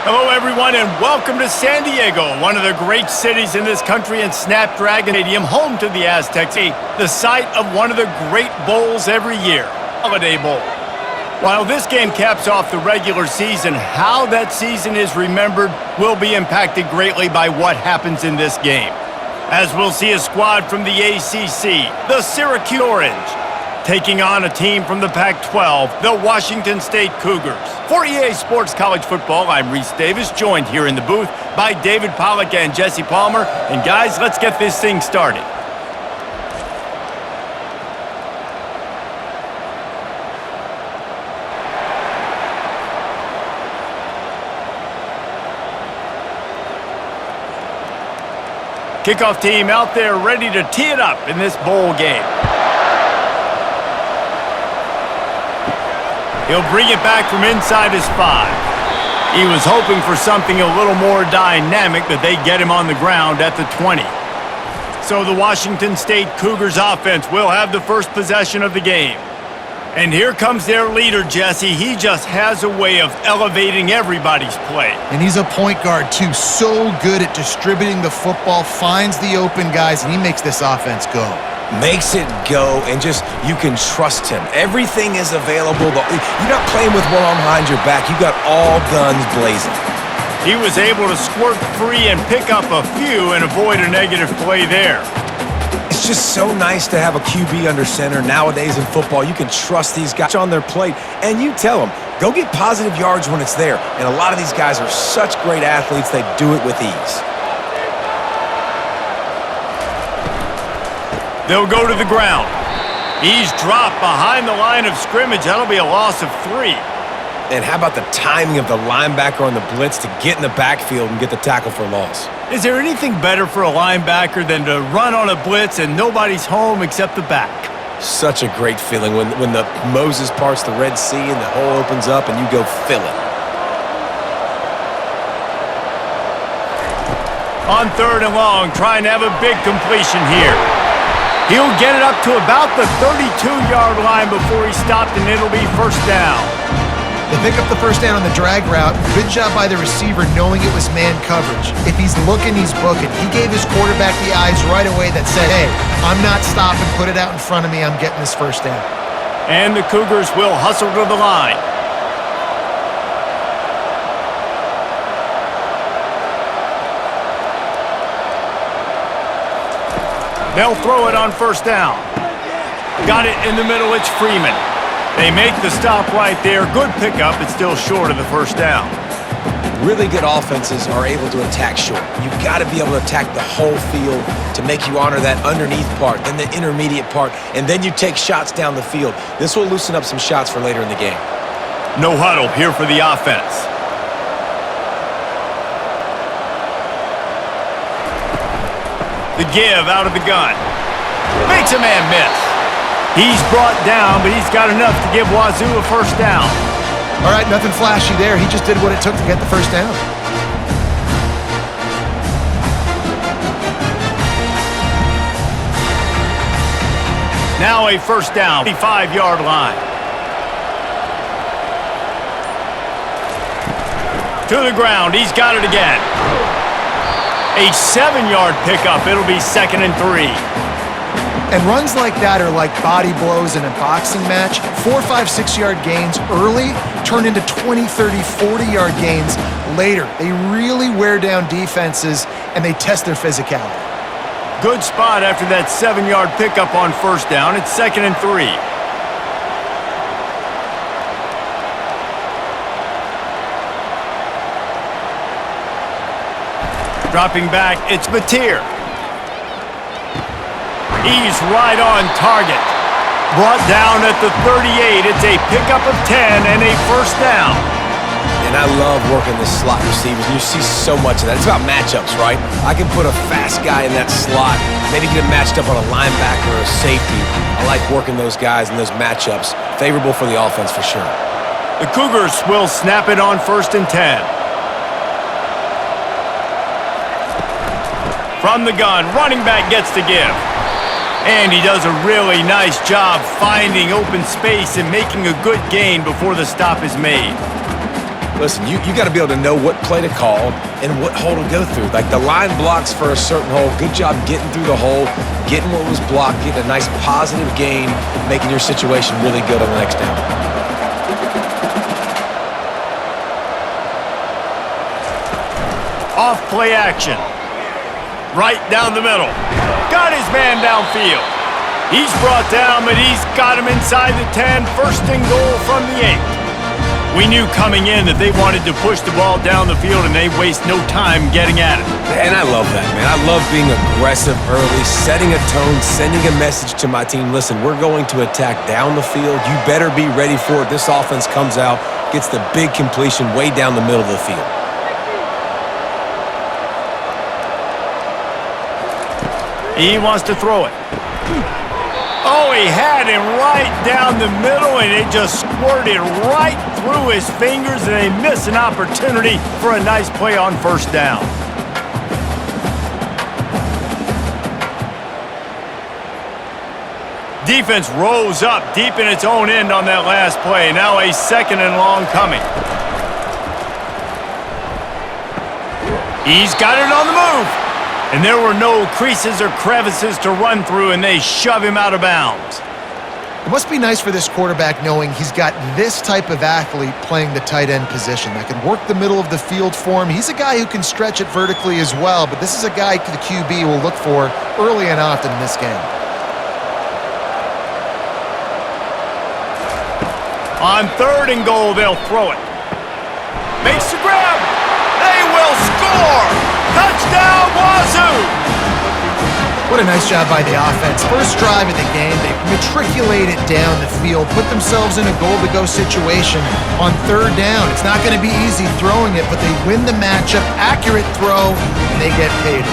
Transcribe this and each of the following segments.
Hello, everyone, and welcome to San Diego, one of the great cities in this country, and Snapdragon Stadium, home to the Aztecs, the site of one of the great bowls every year, Holiday Bowl. While this game caps off the regular season, how that season is remembered will be impacted greatly by what happens in this game. As we'll see a squad from the ACC, the Syracuse Orange, taking on a team from the Pac-12, the Washington State Cougars. For EA Sports College Football, I'm Reese Davis, joined here in the booth by David Pollack and Jesse Palmer. And guys, let's get this thing started. Kickoff team out there ready to tee it up in this bowl game. He'll bring it back from inside his 5. He was hoping for something a little more dynamic, but they get him on the ground at the 20. So the Washington State Cougars offense will have the first possession of the game. And here comes their leader, Jesse. He just has a way of elevating everybody's play. And he's a point guard, too. So good at distributing the football, finds the open guys, and he makes this offense go. Makes it go, and just, you can trust him. Everything is available. You're not playing with one arm behind your back. You got all guns blazing. He was able to squirt free and pick up a few and avoid a negative play there. It's just so nice to have a QB under center. Nowadays in football, you can trust these guys on their plate, and you tell them, go get positive yards when it's there. And a lot of these guys are such great athletes, they do it with ease. They'll go to the ground. He's dropped behind the line of scrimmage. That'll be a loss of 3. And how about the timing of the linebacker on the blitz to get in the backfield and get the tackle for loss? Is there anything better for a linebacker than to run on a blitz and nobody's home except the back? Such a great feeling when the Moses parts the Red Sea and the hole opens up and you go fill it. On 3rd and long, trying to have a big completion here. He'll get it up to about the 32-yard line before he stopped, and it'll be first down. They pick up the first down on the drag route. Good job by the receiver knowing it was man coverage. If he's looking, he's booking. He gave his quarterback the eyes right away that said, hey, I'm not stopping. Put it out in front of me. I'm getting this first down. And the Cougars will hustle to the line. They'll throw it on first down. Got it in the middle. It's Freeman. They make the stop right there. Good pickup. It's still short of the first down. Really good offenses are able to attack short. You've got to be able to attack the whole field to make you honor that underneath part, then the intermediate part, and then you take shots down the field. This will loosen up some shots for later in the game. No huddle here for the offense. The give out of the gun. Makes a man miss. He's brought down, but he's got enough to give Wazoo a first down. All right, nothing flashy there. He just did what it took to get the first down. Now a first down, 55-yard line. To the ground, he's got it again. A 7-yard pickup. It'll be 2nd and 3. And runs like that are like body blows in a boxing match. 4, 5, 6-yard gains early turn into 20, 30, 40-yard gains later. They really wear down defenses, and they test their physicality. Good spot after that 7-yard pickup on first down. It's 2nd and 3. Dropping back, it's Mateer. He's right on target. Brought down at the 38. It's a pickup of 10 and a first down. And I love working the slot receivers. You see so much of that. It's about matchups, right? I can put a fast guy in that slot, maybe get him matched up on a linebacker or a safety. I like working those guys in those matchups. Favorable for the offense for sure. The Cougars will snap it on 1st and 10. From the gun, running back gets the give. And he does a really nice job finding open space and making a good gain before the stop is made. Listen, you got to be able to know what play to call and what hole to go through. Like the line blocks for a certain hole. Good job getting through the hole, getting what was blocked, getting a nice positive gain, making your situation really good on the next down. Off play action. Right down the middle. Got his man downfield. He's brought down, but he's got him inside the 10. First and goal from the 8. We knew coming in that they wanted to push the ball down the field, and they waste no time getting at it. And I love that, man. I love being aggressive early, setting a tone, sending a message to my team. Listen, we're going to attack down the field. You better be ready for it. This offense comes out, gets the big completion way down the middle of the field. He wants to throw it. Oh, he had him right down the middle, and it just squirted right through his fingers, and they miss an opportunity for a nice play on first down. Defense rose up deep in its own end on that last play. Now a second and long coming. He's got it on the move. And there were no creases or crevices to run through, and they shove him out of bounds. It must be nice for this quarterback knowing he's got this type of athlete playing the tight end position that can work the middle of the field for him. He's a guy who can stretch it vertically as well, but this is a guy the QB will look for early and often in this game. On third and goal, they'll throw it. Makes the grab. They will score. Touchdown, Wazoo! What a nice job by the offense. First drive of the game, they matriculate it down the field, put themselves in a goal-to-go situation on third down. It's not going to be easy throwing it, but they win the matchup, accurate throw, and they get paid.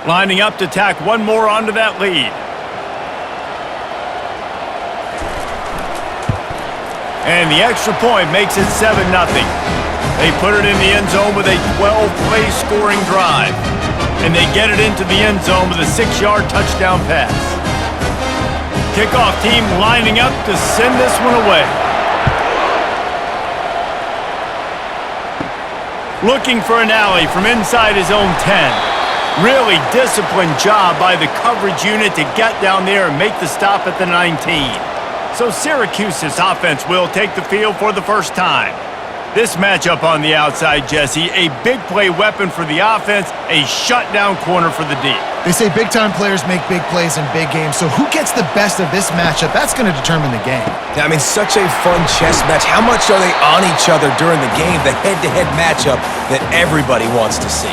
Lining up to tack one more onto that lead. And the extra point makes it 7-0. They put it in the end zone with a 12-play scoring drive. And they get it into the end zone with a 6-yard touchdown pass. Kickoff team lining up to send this one away. Looking for an alley from inside his own 10. Really disciplined job by the coverage unit to get down there and make the stop at the 19. So Syracuse's offense will take the field for the first time. This matchup on the outside, Jesse, a big play weapon for the offense, a shutdown corner for the D. They say big-time players make big plays in big games, so who gets the best of this matchup? That's going to determine the game. Yeah, I mean, such a fun chess match. How much are they on each other during the game, the head-to-head matchup that everybody wants to see?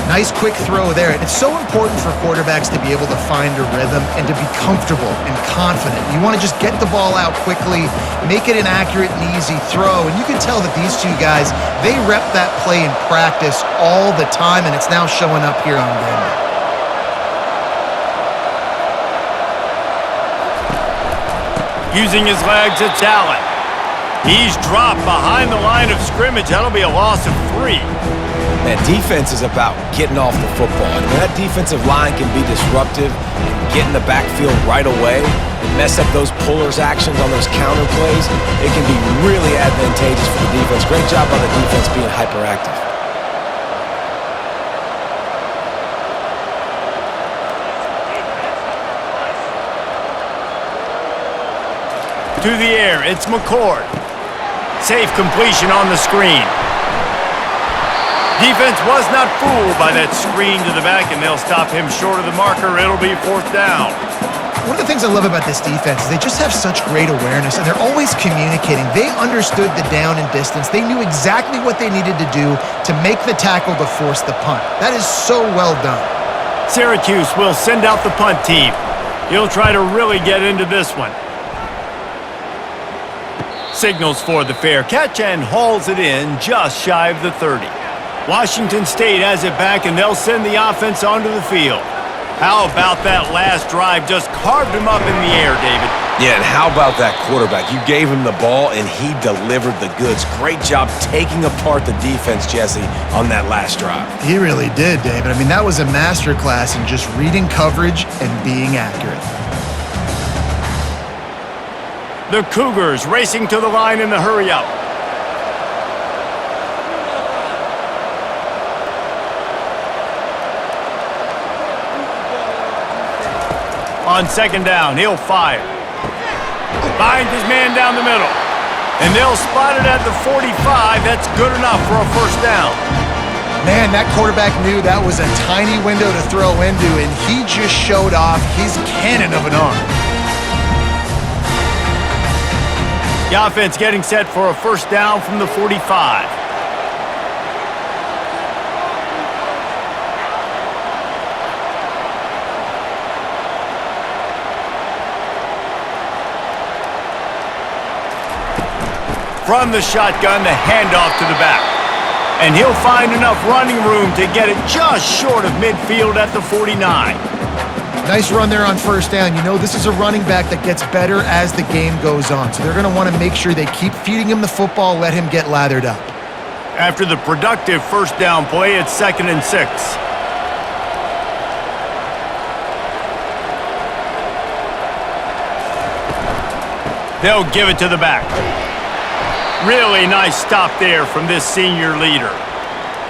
Nice quick throw there. It's so important for quarterbacks to be able to find a rhythm and to be comfortable and confident. You want to just get the ball out quickly, make it an accurate and easy throw. And you can tell that these two guys, they rep that play in practice all the time, and it's now showing up here on game day. Using his legs, it's Allen. He's dropped behind the line of scrimmage. That'll be a loss of 3. Man, defense is about getting off the football. And when that defensive line can be disruptive and get in the backfield right away and mess up those pullers actions on those counter plays, it can be really advantageous for the defense. Great job on the defense being hyperactive. To the air, it's McCord. Safe completion on the screen. Defense was not fooled by that screen to the back, and they'll stop him short of the marker. It'll be fourth down. One of the things I love about this defense is they just have such great awareness, and they're always communicating. They understood the down and distance. They knew exactly what they needed to do to make the tackle to force the punt. That is so well done. Syracuse will send out the punt team. He'll try to really get into this one. Signals for the fair catch and hauls it in just shy of the 30. Washington State has it back, and they'll send the offense onto the field. How about that last drive? Just carved him up in the air, David. Yeah, and how about that quarterback? You gave him the ball, and he delivered the goods. Great job taking apart the defense, Jesse, on that last drive. He really did, David. I mean, that was a masterclass in just reading coverage and being accurate. The Cougars racing to the line in the hurry-up. On second down, he'll fire. Finds his man down the middle. And they'll spot it at the 45. That's good enough for a first down. Man, that quarterback knew that was a tiny window to throw into, and he just showed off his cannon of an arm. The offense getting set for a first down from the 45. From the shotgun, the handoff to the back. And he'll find enough running room to get it just short of midfield at the 49. Nice run there on first down. You know, this is a running back that gets better as the game goes on. So they're going to want to make sure they keep feeding him the football, let him get lathered up. After the productive first down play, it's 2nd and 6. They'll give it to the back. Really nice stop there from this senior leader.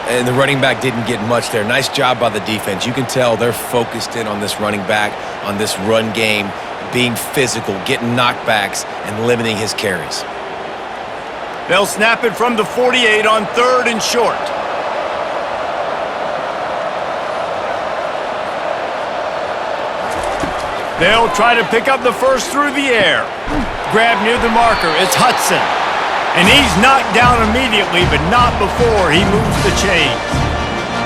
And the running back didn't get much there. Nice job by the defense. You can tell they're focused in on this running back, on this run game, being physical, getting knockbacks, and limiting his carries. They'll snap it from the 48 on 3rd and short. They'll try to pick up the first through the air. Grab near the marker. It's Hudson. And he's knocked down immediately, but not before he moves the chains.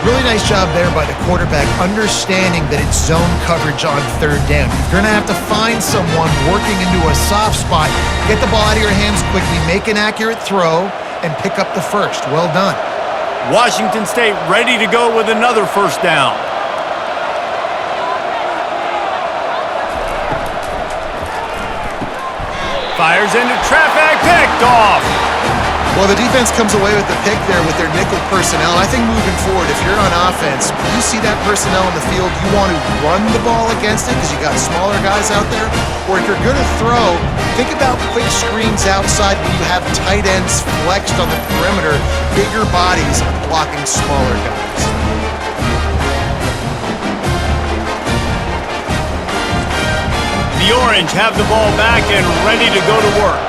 Really nice job there by the quarterback, understanding that it's zone coverage on 3rd down. You're going to have to find someone working into a soft spot, get the ball out of your hands quickly, make an accurate throw, and pick up the first. Well done. Washington State ready to go with another first down. Fires into traffic, picked off. Well, the defense comes away with the pick there with their nickel personnel. I think moving forward, if you're on offense, you see that personnel in the field, you want to run the ball against it because you got smaller guys out there. Or if you're going to throw, think about quick screens outside when you have tight ends flexed on the perimeter, bigger bodies blocking smaller guys. The Orange have the ball back and ready to go to work.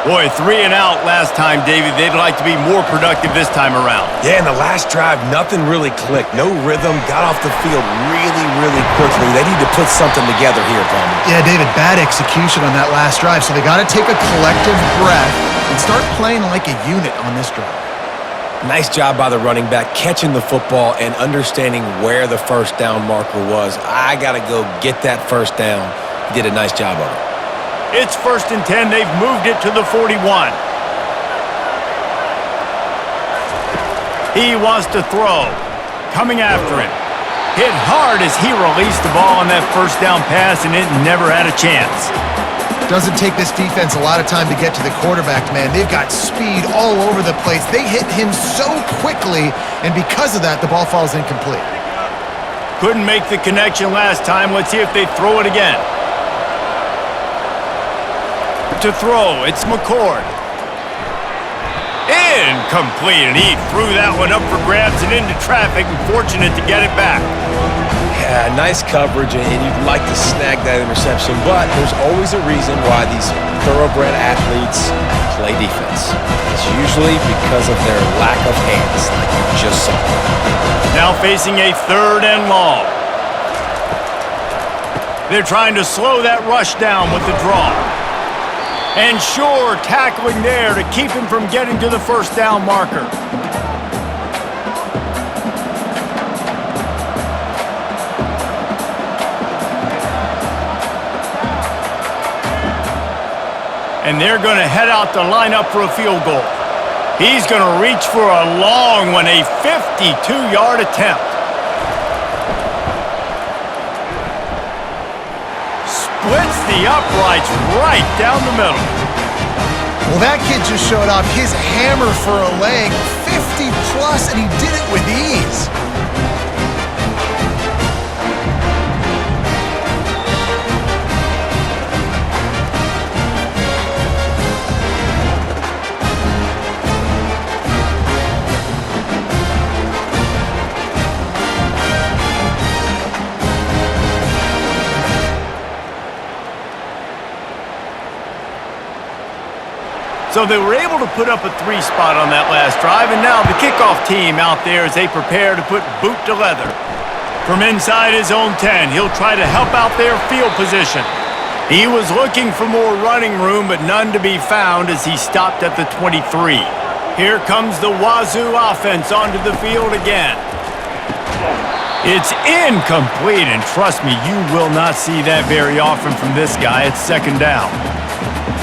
Boy, 3 and out last time, David. They'd like to be more productive this time around. Yeah, in the last drive, nothing really clicked. No rhythm, got off the field really quickly. They need to put something together here, Palmer. Yeah, David, bad execution on that last drive, so they got to take a collective breath and start playing like a unit on this drive. Nice job by the running back, catching the football and understanding where the first down marker was. I got to go get that first down. He did a nice job of it. It's 1st and 10. They've moved it to the 41. He wants to throw. Coming after him. Hit hard as he released the ball on that first down pass, and it never had a chance. Doesn't take this defense a lot of time to get to the quarterback, man. They've got speed all over the place. They hit him so quickly, and because of that, the ball falls incomplete. Couldn't make the connection last time. Let's see if they throw it again. To throw, it's McCord. Incomplete, and he threw that one up for grabs and into traffic, and fortunate to get it back. Yeah, nice coverage, and you'd like to snag that interception, but there's always a reason why these thoroughbred athletes play defense. It's usually because of their lack of hands, like you just saw. Now facing a 3rd and long. They're trying to slow that rush down with the draw. And sure, tackling there to keep him from getting to the first down marker. And they're going to head out to line up for a field goal. He's going to reach for a long one, a 52-yard attempt. splits the uprights right down the middle. Well, that kid just showed off his hammer for a leg, 50 plus, and he did it with ease. So they were able to put up a 3 spot on that last drive, and now the kickoff team out there as they prepare to put boot to leather. From inside his own 10, he'll try to help out their field position. He was looking for more running room, but none to be found as he stopped at the 23. Here comes the Wazoo offense onto the field again. It's incomplete, and trust me, you will not see that very often from this guy. It's second down.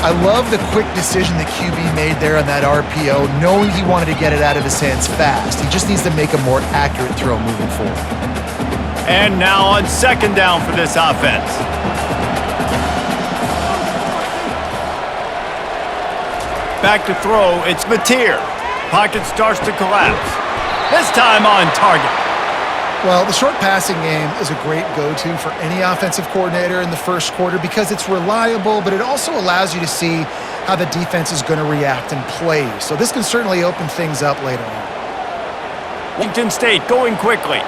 I love the quick decision the QB made there on that RPO, knowing he wanted to get it out of his hands fast. He just needs to make a more accurate throw moving forward. And now on second down for this offense. Back to throw, it's Mateer. Pocket starts to collapse. This time on target. Well, the short passing game is a great go-to for any offensive coordinator in the first quarter because it's reliable, but it also allows you to see how the defense is going to react and play. So this can certainly open things up later on. Washington State going quickly.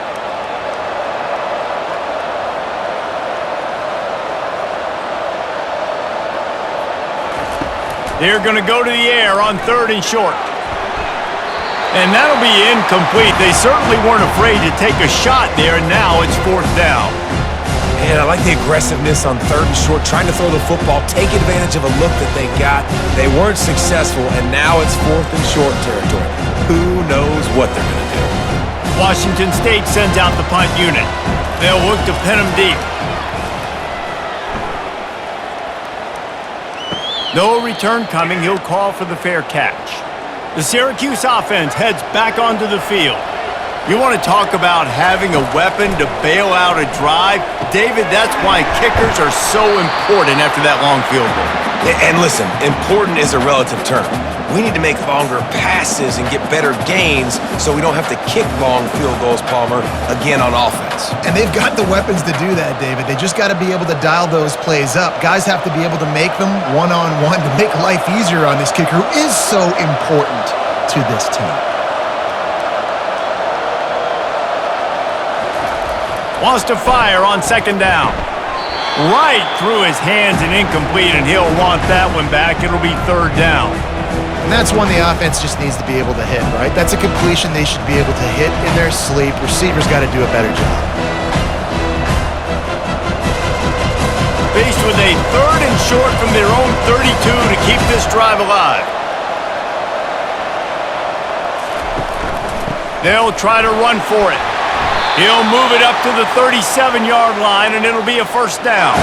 They're going to go to the air on 3rd and short. And that'll be incomplete. They certainly weren't afraid to take a shot there, and now it's 4th down. And I like the aggressiveness on 3rd and short, trying to throw the football, take advantage of a look that they got. They weren't successful, and now it's 4th and short territory. Who knows what they're going to do? Washington State sends out the punt unit. They'll look to pin them deep. No return coming. He'll call for the fair catch. The Syracuse offense heads back onto the field. You want to talk about having a weapon to bail out a drive? David, that's why kickers are so important after that long field goal. And listen, important is a relative term. We need to make longer passes and get better gains so we don't have to kick long field goals, Palmer, again on offense. And they've got the weapons to do that, David. They just got to be able to dial those plays up. Guys have to be able to make them one-on-one to make life easier on this kicker who is so important to this team. Wants to fire on 2nd down. Right through his hands and incomplete, and he'll want that one back. It'll be 3rd down. And that's one the offense just needs to be able to hit, right? That's a completion they should be able to hit in their sleep. Receivers got to do a better job. Faced with a 3rd and short from their own 32 to keep this drive alive. They'll try to run for it. He'll move it up to the 37-yard line, and it'll be a 1st down.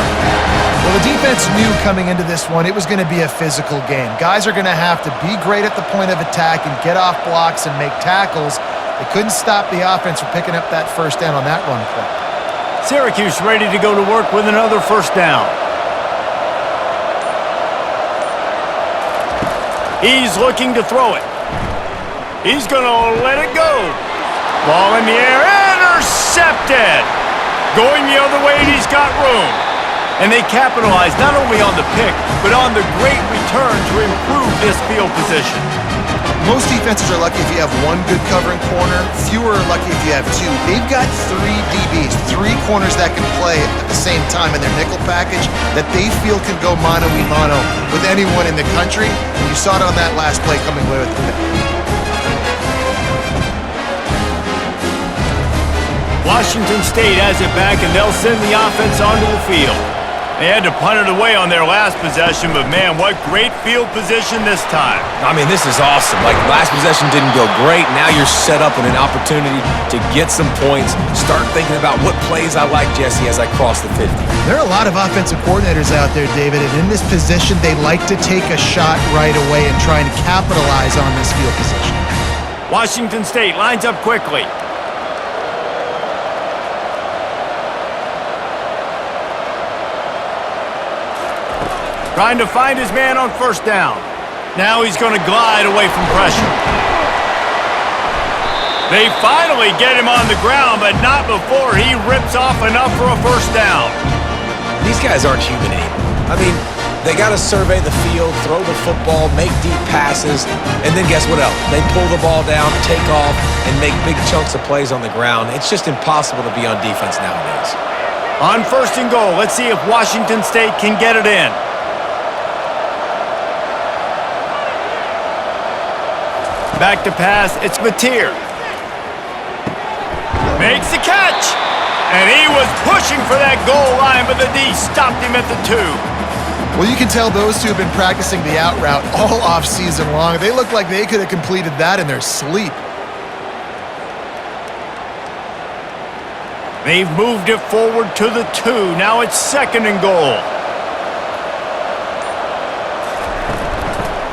Well, the defense knew coming into this one it was going to be a physical game. Guys are going to have to be great at the point of attack and get off blocks and make tackles. They couldn't stop the offense from picking up that 1st down on that run play. Syracuse ready to go to work with another 1st down. He's looking to throw it. He's going to let it go. Ball in the air, intercepted. Going the other way, and he's got room. And they capitalize not only on the pick, but on the great return to improve this field position. Most defenses are lucky if you have one good covering corner. Fewer are lucky if you have two. They've got 3 DBs, 3 corners that can play at the same time in their nickel package that they feel can go mano-a-mano with anyone in the country. And you saw it on that last play coming away with the pick. Washington State has it back, and they'll send the offense onto the field. They had to punt it away on their last possession, but man, what great field position this time. I mean, this is awesome. Like, last possession didn't go great. Now you're set up in an opportunity to get some points. Start thinking about what plays I like, Jesse, as I cross the 50. There are a lot of offensive coordinators out there, David, and in this position, they like to take a shot right away and try and capitalize on this field position. Washington State lines up quickly. Trying to find his man on first down. Now he's going to glide away from pressure. They finally get him on the ground, but not before he rips off enough for a first down. These guys aren't human anymore. I mean, they got to survey the field, throw the football, make deep passes, and then guess what else? They pull the ball down, take off, and make big chunks of plays on the ground. It's just impossible to be on defense nowadays. On first and goal, let's see if Washington State can get it in. Back to pass, it's Mateer. Makes the catch! And he was pushing for that goal line, but the D stopped him at the 2. Well, you can tell those two have been practicing the out route all off season long. They look like they could have completed that in their sleep. They've moved it forward to the 2. Now it's second and goal.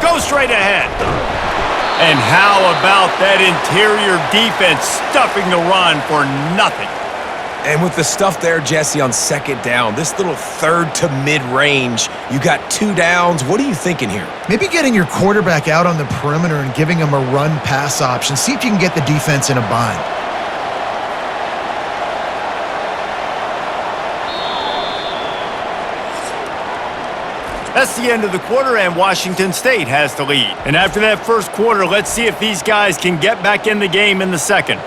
Go straight ahead. And how about that interior defense stuffing the run for nothing? And with the stuff there, Jesse, on second down, this little third to mid-range, you got 2 downs. What are you thinking here? Maybe getting your quarterback out on the perimeter and giving him a run-pass option. See if you can get the defense in a bind. That's the end of the quarter, and Washington State has the lead. And after that first quarter, let's see if these guys can get back in the game in the second.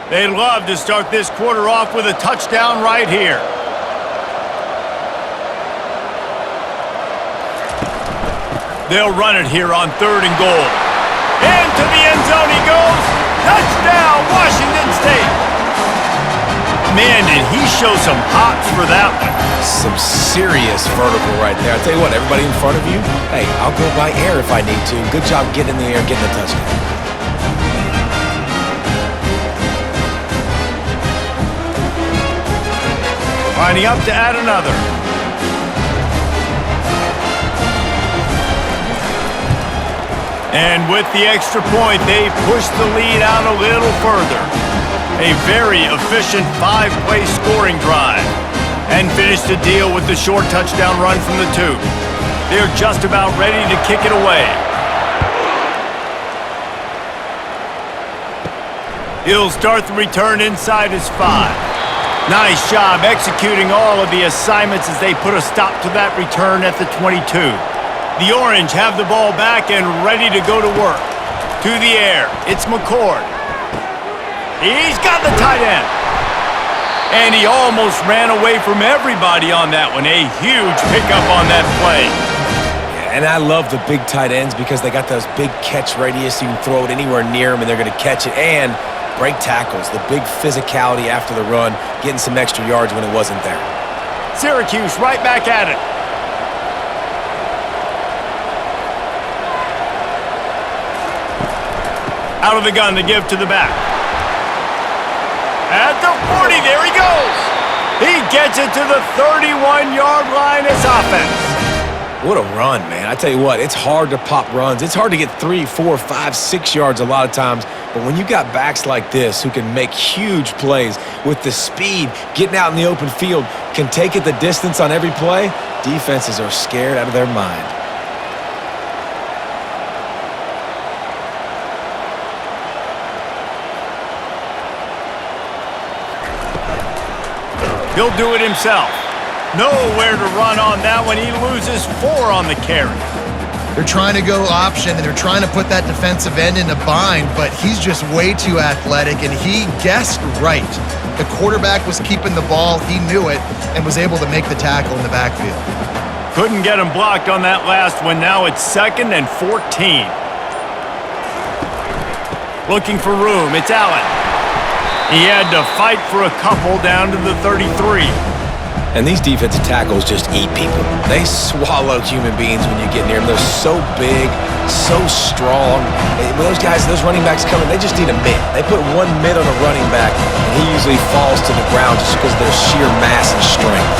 They'd love to start this quarter off with a touchdown right here. They'll run it here on third and goal. Into the end zone he goes. Touchdown, Washington State. Man, did he show some hops for that one. Some serious vertical right there. I'll tell you what, everybody in front of you, hey, I'll go by air if I need to. Good job getting in the air, getting the touchdown. Lining up to add another. And with the extra point, they push the lead out a little further. A very efficient 5-play scoring drive. And finish the deal with the short touchdown run from the 2. They're just about ready to kick it away. He'll start the return inside his 5. Nice job executing all of the assignments as they put a stop to that return at the 22. The Orange have the ball back and ready to go to work. To the air, it's McCord. He's got the tight end. And he almost ran away from everybody on that one. A huge pickup on that play. Yeah, and I love the big tight ends because they got those big catch radius. You can throw it anywhere near them and they're going to catch it. And break tackles, the big physicality after the run, getting some extra yards when it wasn't there. Syracuse right back at it. Out of the gun to give to the back. At the 40, there he goes. He gets it to the 31-yard line as offense. What a run, man. I tell you what, it's hard to pop runs. It's hard to get 3, 4, 5, 6 yards a lot of times. But when you got backs like this who can make huge plays with the speed, getting out in the open field, can take it the distance on every play, defenses are scared out of their mind. He'll do it himself. Nowhere to run on that one. He loses 4 on the carry. They're trying to go option, and they're trying to put that defensive end in a bind, but he's just way too athletic, and he guessed right. The quarterback was keeping the ball. He knew it and was able to make the tackle in the backfield. Couldn't get him blocked on that last one. Now it's 2nd and 14. Looking for room. It's Allen. He had to fight for a couple down to the 33. And these defensive tackles just eat people. They swallow human beings when you get near them. They're so big, so strong. When those guys, those running backs come in, they just need a mid. They put one mid on a running back, and he usually falls to the ground just because of their sheer mass and strength.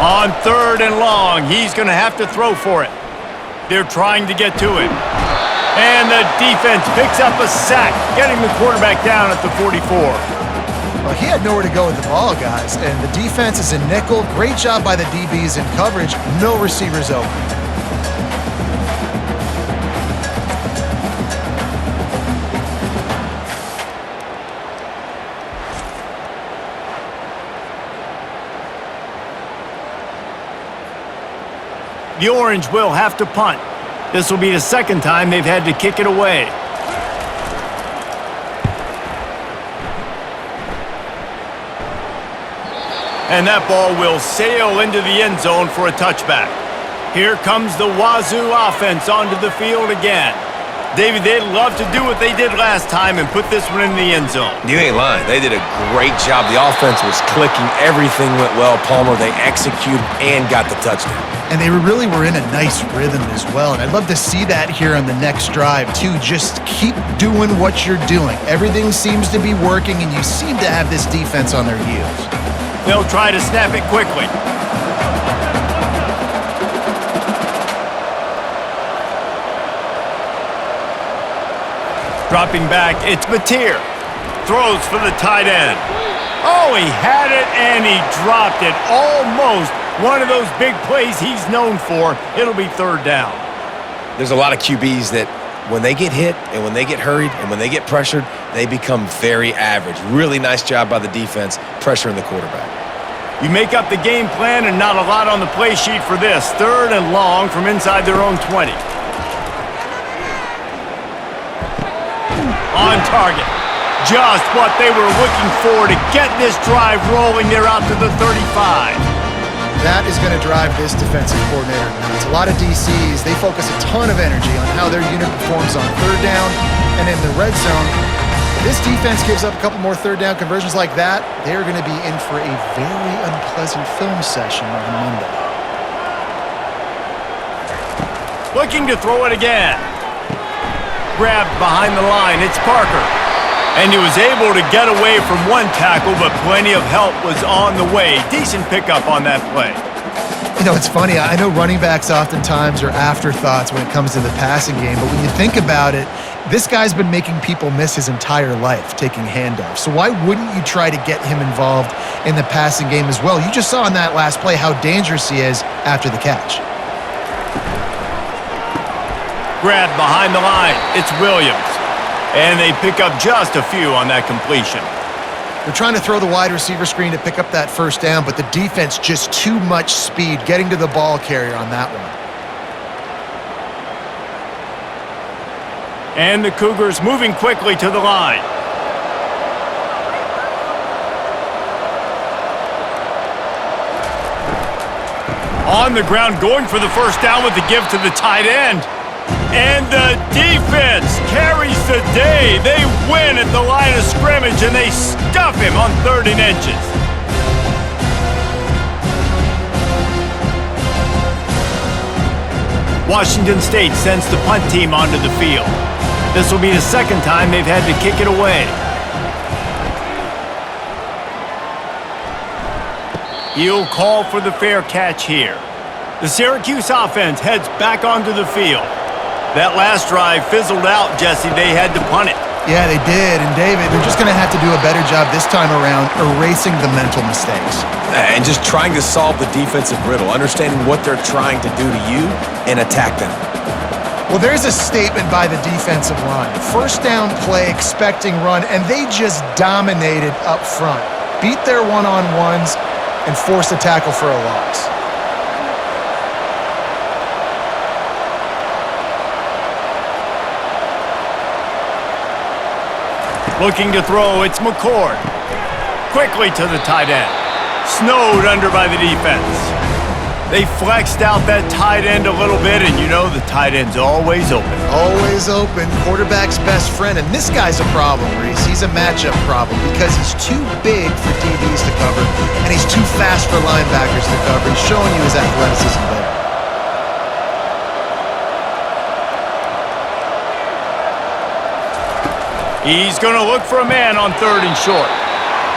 On 3rd and long, he's going to have to throw for it. They're trying to get to him. And the defense picks up a sack, getting the quarterback down at the 44. Well, he had nowhere to go with the ball, guys, and the defense is in nickel. Great job by the DBs in coverage. No receivers open. The Orange will have to punt. This will be the second time they've had to kick it away. And that ball will sail into the end zone for a touchback. Here comes the Wazoo offense onto the field again. David, they'd love to do what they did last time and put this one in the end zone. You ain't lying. They did a great job. The offense was clicking. Everything went well. Palmer, they executed and got the touchdown. And they really were in a nice rhythm as well. And I'd love to see that here on the next drive, too. Just keep doing what you're doing. Everything seems to be working, and you seem to have this defense on their heels. They'll try to snap it quickly. Dropping back, it's Mateer. Throws for the tight end. Oh, he had it and he dropped it. Almost one of those big plays he's known for. It'll be third down. There's a lot of QBs that when they get hit and when they get hurried and when they get pressured, they become very average. Really nice job by the defense pressuring the quarterback. You make up the game plan and not a lot on the play sheet for this. Third and long from inside their own 20. On target. Just what they were looking for to get this drive rolling. They're out to the 35. That is going to drive this defensive coordinator nuts. A lot of DCs, they focus a ton of energy on how their unit performs on third down and in the red zone. If this defense gives up a couple more third down conversions like that, they're going to be in for a very unpleasant film session on Monday. Looking to throw it again. Grabbed behind the line, it's Parker. And he was able to get away from one tackle, but plenty of help was on the way. Decent pickup on that play. You know, it's funny. I know running backs oftentimes are afterthoughts when it comes to the passing game, but when you think about it, this guy's been making people miss his entire life taking handoffs. So why wouldn't you try to get him involved in the passing game as well? You just saw in that last play how dangerous he is after the catch. Grabbed behind the line, it's Williams. And they pick up just a few on that completion. They're trying to throw the wide receiver screen to pick up that first down, but the defense just too much speed getting to the ball carrier on that one. And the Cougars moving quickly to the line. On the ground, going for the first down with the give to the tight end. And the defense carries the day. They win at the line of scrimmage, and they stuff him on 3rd and inches. Washington State sends the punt team onto the field. This will be the second time they've had to kick it away. He'll call for the fair catch here. The Syracuse offense heads back onto the field. That last drive fizzled out, Jesse. They had to punt it. Yeah, they did. And David, they're just going to have to do a better job this time around erasing the mental mistakes. And just trying to solve the defensive riddle, understanding what they're trying to do to you and attack them. Well, there's a statement by the defensive line. First down play, expecting run, and they just dominated up front. Beat their one-on-ones and forced a tackle for a loss. Looking to throw, it's McCord. Quickly to the tight end. Snowed under by the defense. They flexed out that tight end a little bit, and you know the tight end's always open. Always open. Quarterback's best friend. And this guy's a problem, Reese. He's a matchup problem because he's too big for DBs to cover, and he's too fast for linebackers to cover. He's showing you his athleticism there. He's going to look for a man on 3rd and short.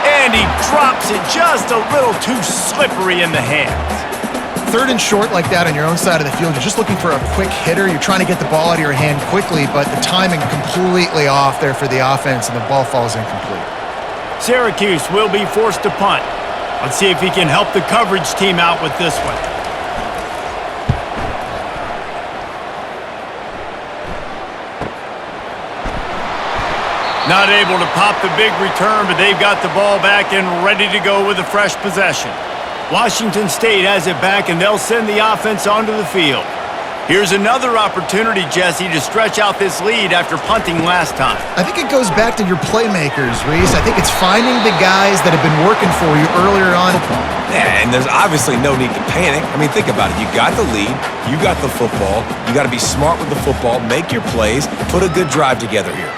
And he drops it just a little too slippery in the hands. Third and short like that on your own side of the field, you're just looking for a quick hitter. You're trying to get the ball out of your hand quickly, but the timing completely off there for the offense, and the ball falls incomplete. Syracuse will be forced to punt. Let's see if he can help the coverage team out with this one. Not able to pop the big return, but they've got the ball back and ready to go with a fresh possession. Washington State has it back, and they'll send the offense onto the field. Here's another opportunity, Jesse, to stretch out this lead after punting last time. I think it goes back to your playmakers, Reese. I think it's finding the guys that have been working for you earlier on. Yeah, and there's obviously no need to panic. I mean, think about it. You got the lead. You got the football. You got to be smart with the football, make your plays, put a good drive together here.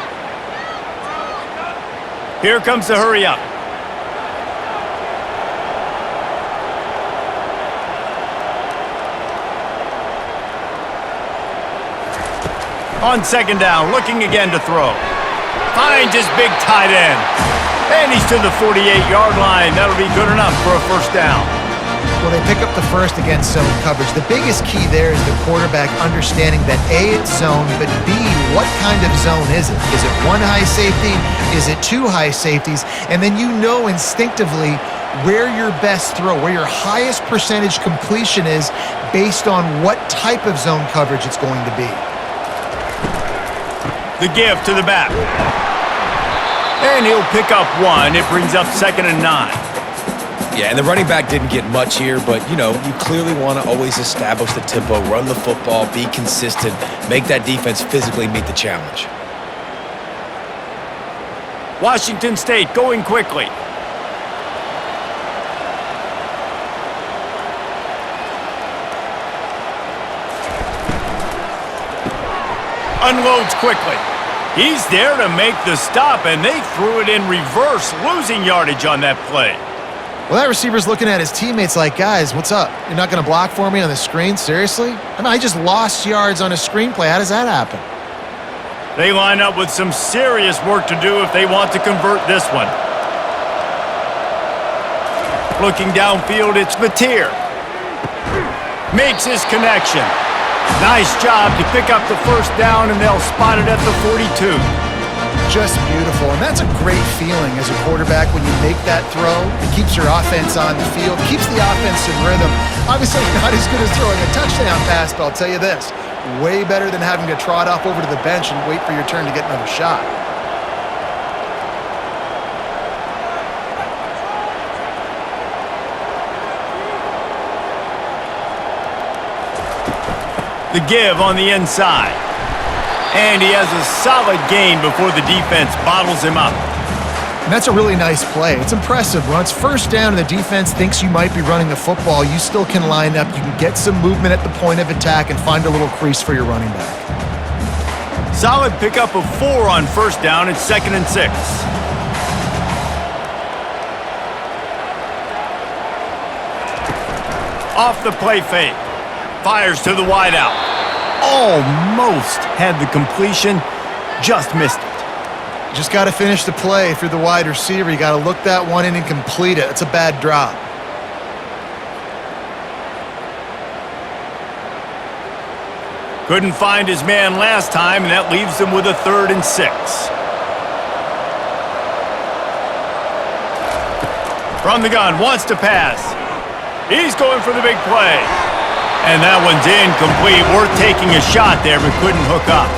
Here comes the hurry up. On second down, looking again to throw. Finds his big tight end. And he's to the 48-yard line. That'll be good enough for a first down. Well, they pick up the first against zone coverage. The biggest key there is the quarterback understanding that A, it's zone, but B, what kind of zone is it? Is it one high safety? Is it two high safeties? And then you know instinctively where your best throw, where your highest percentage completion is based on what type of zone coverage it's going to be. The give to the back. And he'll pick up one. It brings up 2nd and 9. Yeah, and the running back didn't get much here, but, you know, you clearly want to always establish the tempo, run the football, be consistent, make that defense physically meet the challenge. Washington State going quickly. Unloads quickly. He's there to make the stop, and they threw it in reverse, losing yardage on that play. Well, that receiver's looking at his teammates like, guys, what's up? You're not going to block for me on the screen? Seriously? I mean, I just lost yards on a screenplay. How does that happen? They line up with some serious work to do if they want to convert this one. Looking downfield, it's Mateer. Makes his connection. Nice job to pick up the first down, and they'll spot it at the 42. Just beautiful, and that's a great feeling as a quarterback when you make that throw. It keeps your offense on the field, keeps the offense in rhythm. Obviously not as good as throwing a touchdown pass, but I'll tell you this, way better than having to trot off over to the bench and wait for your turn to get another shot. The give on the inside. And he has a solid gain before the defense bottles him up. And that's a really nice play. It's impressive. When it's first down and the defense thinks you might be running the football, you still can line up. You can get some movement at the point of attack and find a little crease for your running back. Solid pickup of 4 on first down. It's 2nd and 6. Off the play fake. Fires to the wideout. Almost had the completion, just missed it. You just got to finish the play. If you're the wide receiver, you got to look that one in and complete it. It's a bad drop. Couldn't find his man last time, and that leaves him with a 3rd and 6. From the gun, wants to pass. He's going for the big play. And that one's incomplete. Worth taking a shot there, but couldn't hook up.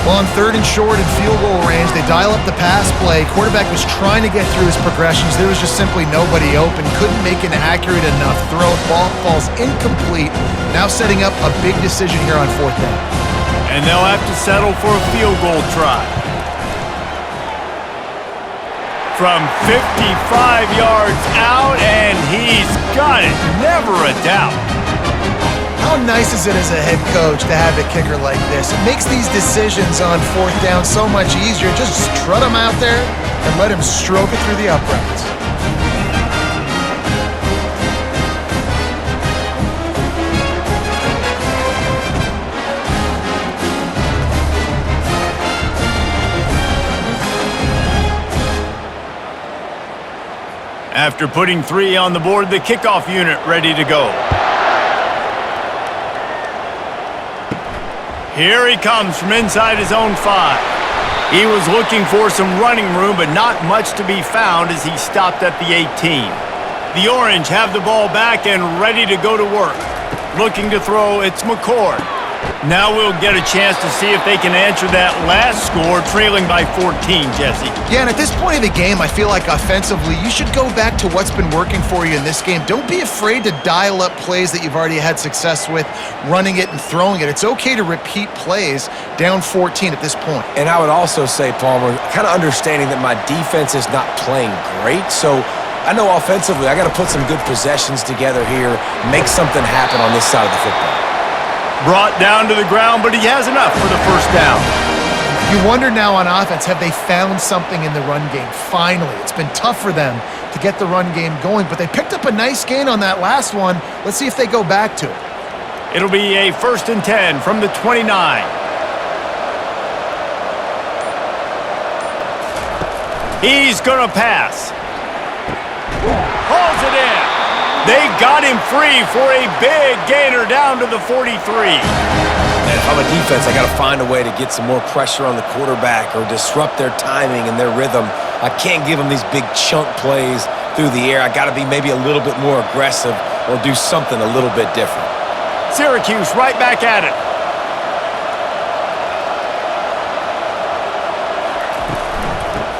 Well, on 3rd and short and field goal range, they dial up the pass play. Quarterback was trying to get through his progressions. There was just simply nobody open. Couldn't make an accurate enough throw. Ball falls incomplete. Now setting up a big decision here on 4th down. And they'll have to settle for a field goal try. From 55 yards out, and he's got it. Never a doubt. How nice is it as a head coach to have a kicker like this? It makes these decisions on 4th down so much easier. Just strut him out there and let him stroke it through the uprights. After putting 3 on the board, the kickoff unit ready to go. Here he comes from inside his own 5. He was looking for some running room, but not much to be found as he stopped at the 18. The Orange have the ball back and ready to go to work. Looking to throw, it's McCord. Now we'll get a chance to see if they can answer that last score, trailing by 14, Jesse. Yeah, and at this point of the game, I feel like offensively, you should go back to what's been working for you in this game. Don't be afraid to dial up plays that you've already had success with, running it and throwing it. It's okay to repeat plays down 14 at this point. And I would also say, Palmer, kind of understanding that my defense is not playing great, so I know offensively I got to put some good possessions together here, make something happen on this side of the football. Brought down to the ground, but he has enough for the first down. You wonder now on offense, have they found something in the run game? Finally, it's been tough for them to get the run game going, but they picked up a nice gain on that last one. Let's see if they go back to it. It'll be a 1st and 10 from the 29. He's gonna pass. Hauls it in. They got him free for a big gainer down to the 43. And if I'm a defense, I got to find a way to get some more pressure on the quarterback or disrupt their timing and their rhythm. I can't give them these big chunk plays through the air. I got to be maybe a little bit more aggressive or do something a little bit different. Syracuse right back at it.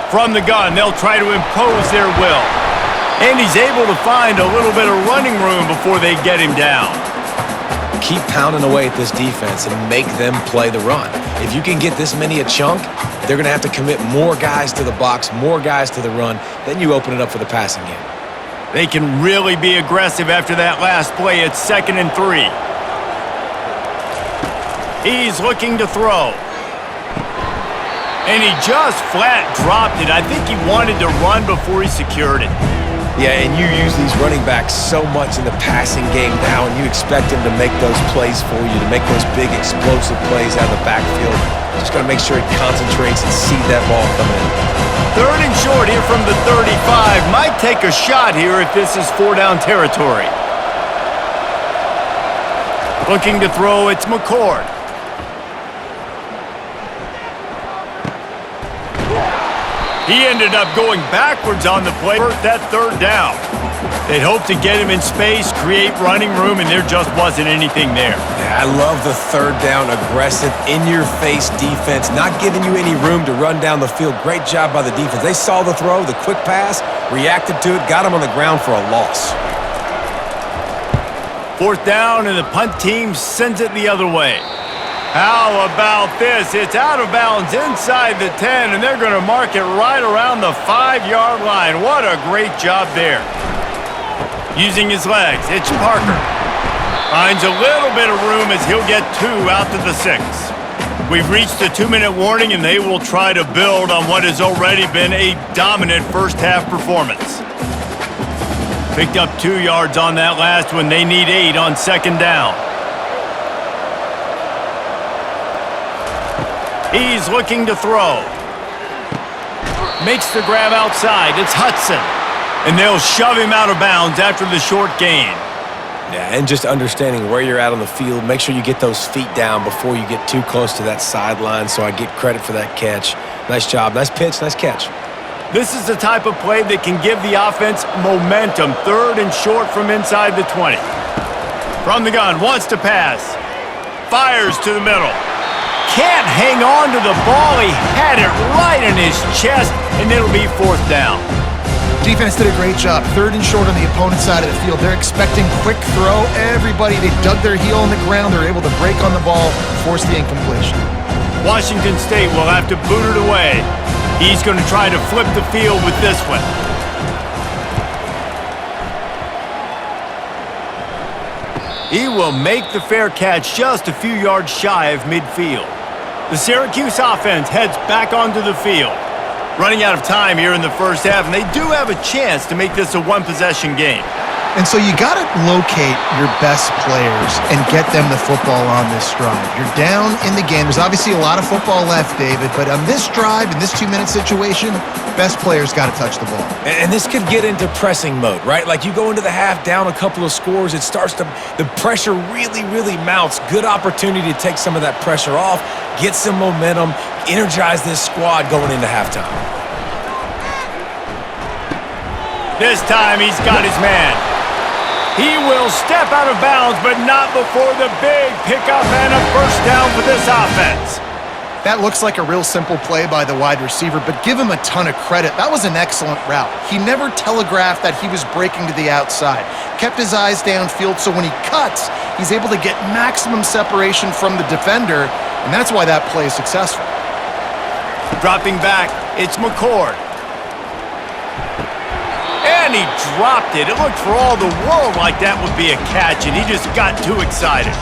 From the gun, they'll try to impose their will. And he's able to find a little bit of running room before they get him down. Keep pounding away at this defense and make them play the run. If you can get this many a chunk, they're going to have to commit more guys to the box, more guys to the run. Then you open it up for the passing game. They can really be aggressive after that last play. It's 2nd and 3. He's looking to throw. And he just flat dropped it. I think he wanted to run before he secured it. Yeah, and you use these running backs so much in the passing game now, and you expect them to make those plays for you, to make those big explosive plays out of the backfield. Just got to make sure he concentrates and see that ball come in. 3rd and short here from the 35. Might take a shot here if this is 4-down territory. Looking to throw, it's McCord. He ended up going backwards on the play for that 3rd down. They'd hope to get him in space, create running room, and there just wasn't anything there. Yeah, I love the 3rd down, aggressive, in-your-face defense, not giving you any room to run down the field. Great job by the defense. They saw the throw, the quick pass, reacted to it, got him on the ground for a loss. 4th down, and the punt team sends it the other way. How about this? It's out of bounds inside the 10, and they're going to mark it right around the 5-yard line. What a great job there. Using his legs, it's Parker. Finds a little bit of room as he'll get 2 out to the 6. We've reached the 2-minute warning, and they will try to build on what has already been a dominant first-half performance. Picked up 2 yards on that last one. They need 8 on 2nd down. He's looking to throw. Makes the grab outside. It's Hudson. And they'll shove him out of bounds after the short gain. Yeah, and just understanding where you're at on the field. Make sure you get those feet down before you get too close to that sideline, so I get credit for that catch. Nice job. Nice pitch. Nice catch. This is the type of play that can give the offense momentum. 3rd and short from inside the 20. From the gun, wants to pass. Fires to the middle. Can't hang on to the ball. He had it right in his chest, and it'll be 4th down. Defense did a great job. 3rd and short on the opponent's side of the field. They're expecting quick throw. Everybody, they dug their heel in the ground. They're able to break on the ball, force the incompletion. Washington State will have to boot it away. He's going to try to flip the field with this one. He will make the fair catch just a few yards shy of midfield. The Syracuse offense heads back onto the field. Running out of time here in the first half, and they do have a chance to make this a 1-possession game. And so you got to locate your best players and get them the football on this drive. You're down in the game. There's obviously a lot of football left, David, but on this drive, in this 2-minute situation, best players got to touch the ball. And this could get into pressing mode, right? Like you go into the half down a couple of scores, it starts to, the pressure really, really mounts. Good opportunity to take some of that pressure off, get some momentum, energize this squad going into halftime. This time he's got his man. He will step out of bounds, but not before the big pickup and a first down for this offense. That looks like a real simple play by the wide receiver, but give him a ton of credit. That was an excellent route. He never telegraphed that he was breaking to the outside. Kept his eyes downfield, so when he cuts, he's able to get maximum separation from the defender, and that's why that play is successful. Dropping back, it's McCord. And he dropped it. It looked for all the world like that would be a catch, and he just got too excited.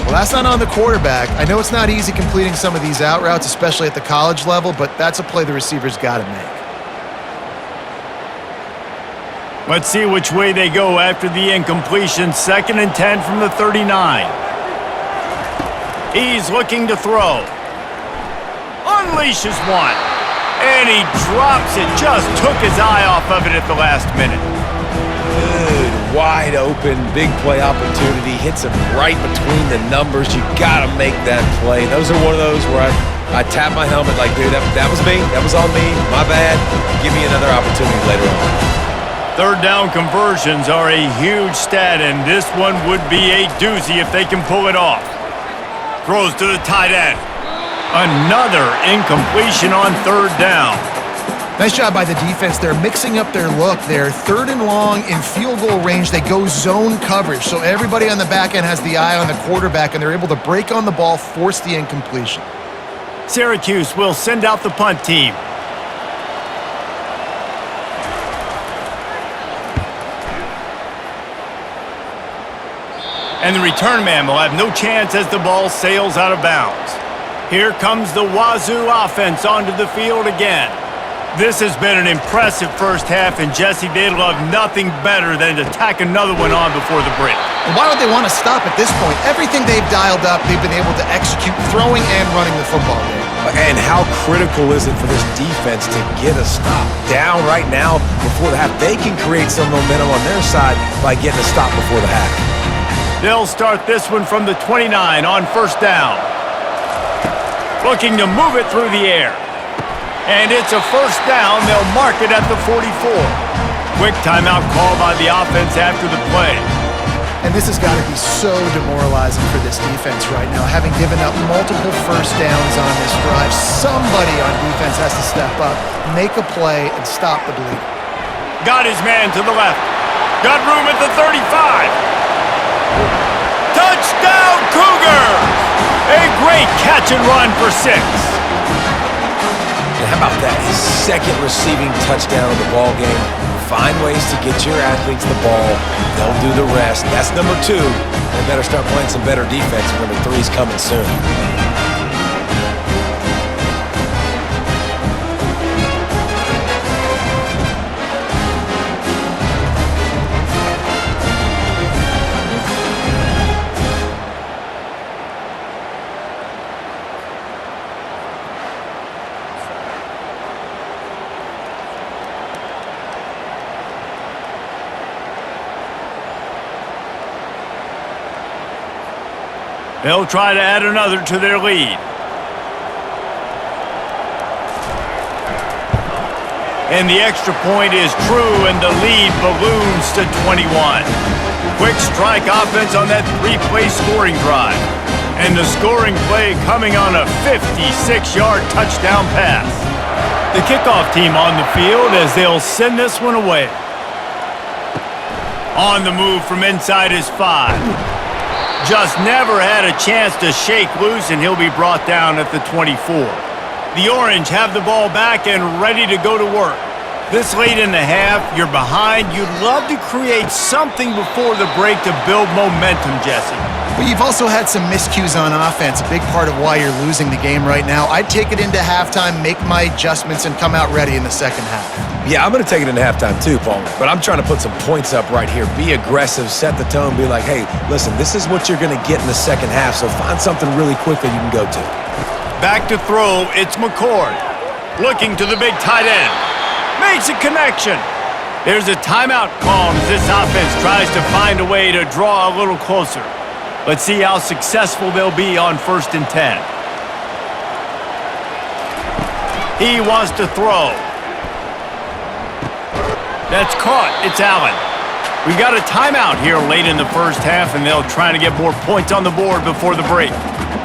Well, that's not on the quarterback. I know it's not easy completing some of these out routes, especially at the college level, but that's a play the receiver's got to make. Let's see which way they go after the incompletion. 2nd and 10 from the 39. He's looking to throw. Unleashes one. And he drops it. Just took his eye off of it at the last minute. Good, wide open, big play opportunity. Hits him right between the numbers. You got to make that play. Those are one of those where I tap my helmet like, dude, that was me. That was on me. My bad. Give me another opportunity later on. 3rd down conversions are a huge stat, and this one would be a doozy if they can pull it off. Throws to the tight end. Another incompletion on 3rd down. Nice job by the defense. They're mixing up their look. They're 3rd and long in field goal range. They go zone coverage, so everybody on the back end has the eye on the quarterback, and they're able to break on the ball, force the incompletion. Syracuse will send out the punt team. And the return man will have no chance as the ball sails out of bounds. Here comes the Wazoo offense onto the field again. This has been an impressive first half, and Jesse, they'd love nothing better than to tack another one on before the break. And why would they want to stop at this point? Everything they've dialed up, they've been able to execute throwing and running the football game. And how critical is it for this defense to get a stop down right now before the half? They can create some momentum on their side by getting a stop before the half. They'll start this one from the 29 on 1st down. Looking to move it through the air. And it's a 1st down. They'll mark it at the 44. Quick timeout call by the offense after the play. And this has got to be so demoralizing for this defense right now. Having given up multiple 1st downs on this drive, somebody on defense has to step up, make a play, and stop the bleeding. Got his man to the left. Got room at the 35. Touchdown, Cougars! A great catch and run for 6. And how about that? His 2nd receiving touchdown of the ball game. Find ways to get your athletes the ball. They'll do the rest. That's number 2. They better start playing some better defense. Number 3's coming soon. They'll try to add another to their lead. And the extra point is true, and the lead balloons to 21. Quick strike offense on that 3-play scoring drive. And the scoring play coming on a 56-yard touchdown pass. The kickoff team on the field as they'll send this one away. On the move from inside his 5. Just never had a chance to shake loose, and he'll be brought down at the 24. The Orange have the ball back and ready to go to work. This late in the half, you're behind. You'd love to create something before the break to build momentum, Jesse. But you've also had some miscues on offense, a big part of why you're losing the game right now. I'd take it into halftime, make my adjustments, and come out ready in the 2nd half. Yeah, I'm going to take it into halftime too, Paul. But I'm trying to put some points up right here. Be aggressive, set the tone, be like, hey, listen, this is what you're going to get in the second half, so find something really quick that you can go to. Back to throw, it's McCord. Looking to the big tight end. Makes a connection. There's a timeout called as this offense tries to find a way to draw a little closer. Let's see how successful they'll be on 1st and 10. He wants to throw. That's caught. It's Allen. We've got a timeout here late in the first half, and they'll try to get more points on the board before the break.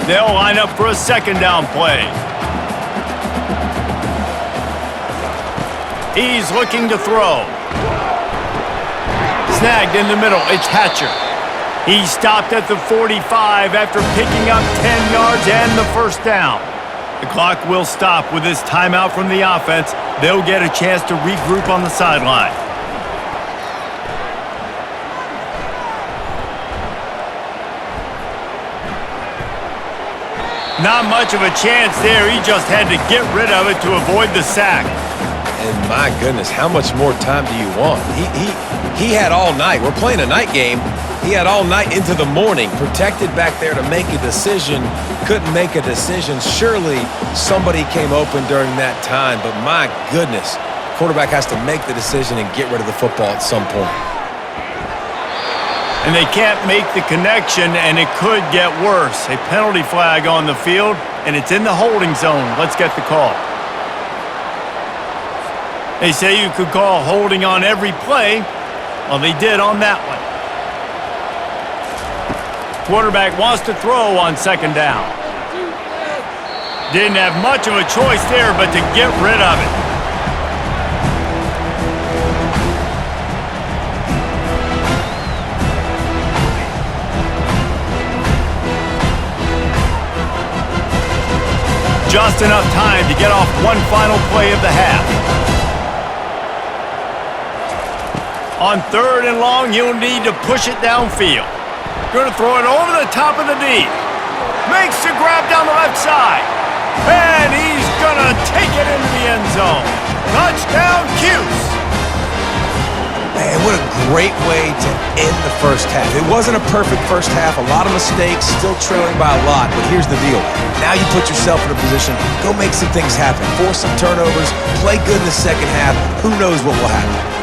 They'll line up for a 2nd down play. He's looking to throw. Snagged in the middle. It's Hatcher. He stopped at the 45 after picking up 10 yards and the 1st down. The clock will stop with this timeout from the offense. They'll get a chance to regroup on the sideline. Not much of a chance there. He just had to get rid of it to avoid the sack. And my goodness, how much more time do you want? He had all night. We're playing a night game. He had all night into the morning, protected back there to make a decision, couldn't make a decision. Surely somebody came open during that time, but my goodness, quarterback has to make the decision and get rid of the football at some point. And they can't make the connection, and it could get worse. A penalty flag on the field, and it's in the holding zone. Let's get the call. They say you could call holding on every play. Well, they did on that one. Quarterback wants to throw on 2nd down. Didn't have much of a choice there but to get rid of it. Just enough time to get off one final play of the half. On 3rd and long, you'll need to push it downfield. Going to throw it over the top of the D. Makes the grab down the left side. And he's going to take it into the end zone. Touchdown, Cuse. Man, what a great way to end the first half. It wasn't a perfect first half. A lot of mistakes, still trailing by a lot. But here's the deal. Now you put yourself in a position, go make some things happen. Force some turnovers, play good in the second half. Who knows what will happen?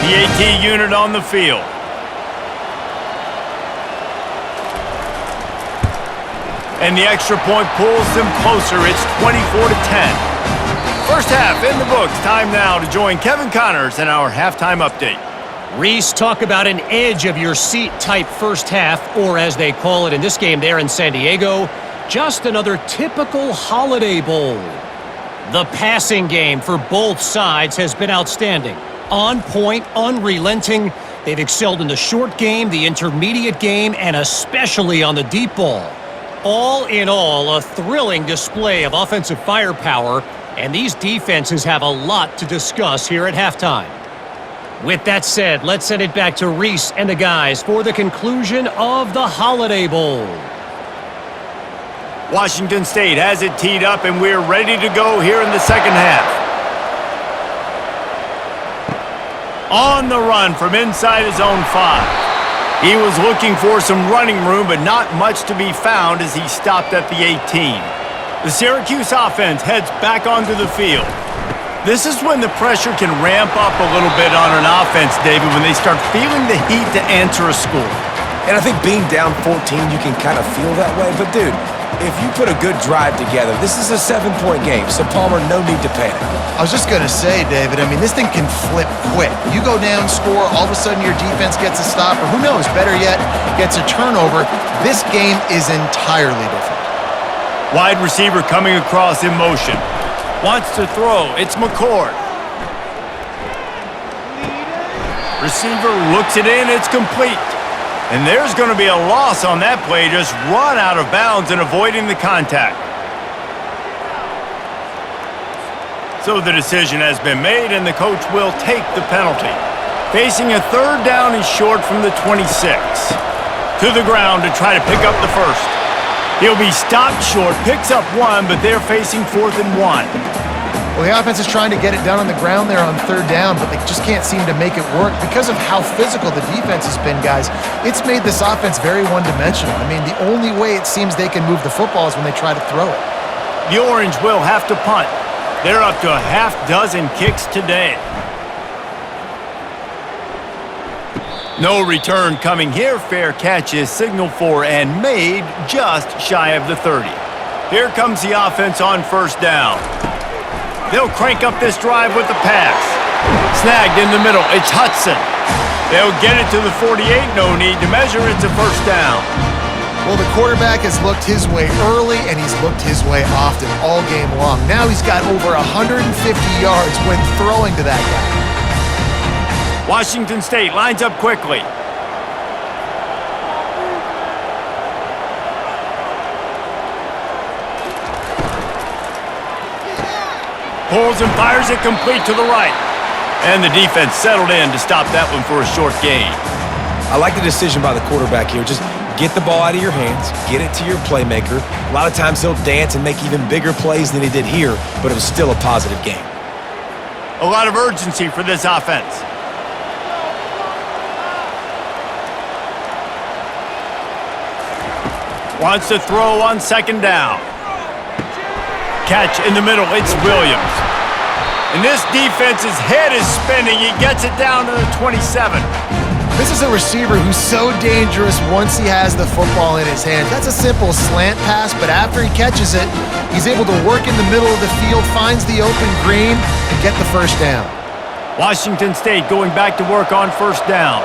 The AT unit on the field. And the extra point pulls them closer. It's 24-10. First half in the books. Time now to join Kevin Connors in our halftime update. Reese, talk about an edge-of-your-seat type first half, or as they call it in this game there in San Diego, just another typical Holiday Bowl. The passing game for both sides has been outstanding. On point, unrelenting. They've excelled in the short game, the intermediate game, and especially on the deep ball. All in all, a thrilling display of offensive firepower, and these defenses have a lot to discuss here at halftime. With that said, let's send it back to Reese and the guys for the conclusion of the Holiday Bowl. Washington State has it teed up, and we're ready to go here in the second half. On the run from inside his own 5. He was looking for some running room, but not much to be found as he stopped at the 18. The Syracuse offense heads back onto the field. This is when the pressure can ramp up a little bit on an offense, David, when they start feeling the heat to answer a score. And I think being down 14, you can kind of feel that way. But, dude, if you put a good drive together, this is a 7-point game. So, Palmer, no need to panic. I was just going to say, David, I mean, this thing can flip quick. You go down, score, all of a sudden your defense gets a stop, or who knows, better yet, gets a turnover. This game is entirely different. Wide receiver coming across in motion. Wants to throw. It's McCord. Receiver looks it in. It's complete. And there's going to be a loss on that play. Just run out of bounds and avoiding the contact. So the decision has been made, and the coach will take the penalty. Facing a 3rd down and short from the 26. To the ground to try to pick up the first. He'll be stopped short, picks up one, but they're facing 4th and 1. Well, the offense is trying to get it done on the ground there on 3rd down, but they just can't seem to make it work because of how physical the defense has been, guys. It's made this offense very one-dimensional. I mean, the only way it seems they can move the football is when they try to throw it. The Orange will have to punt. They're up to a half dozen kicks today. No return coming here. Fair catch is signaled for and made just shy of the 30. Here comes the offense on 1st down. They'll crank up this drive with the pass. Snagged in the middle. It's Hudson. They'll get it to the 48. No need to measure. It's a 1st down. Well, the quarterback has looked his way early, and he's looked his way often all game long. Now he's got over 150 yards when throwing to that guy. Washington State lines up quickly. Pulls and fires it complete to the right. And the defense settled in to stop that one for a short gain. I like the decision by the quarterback here. Just get the ball out of your hands, get it to your playmaker. A lot of times he'll dance and make even bigger plays than he did here, but it was still a positive game. A lot of urgency for this offense. Wants to throw on 2nd down. Catch in the middle, it's Williams. And this defense's head is spinning. He gets it down to the 27. This is a receiver who's so dangerous once he has the football in his hands. That's a simple slant pass, but after he catches it, he's able to work in the middle of the field, finds the open green, and get the 1st down. Washington State going back to work on 1st down.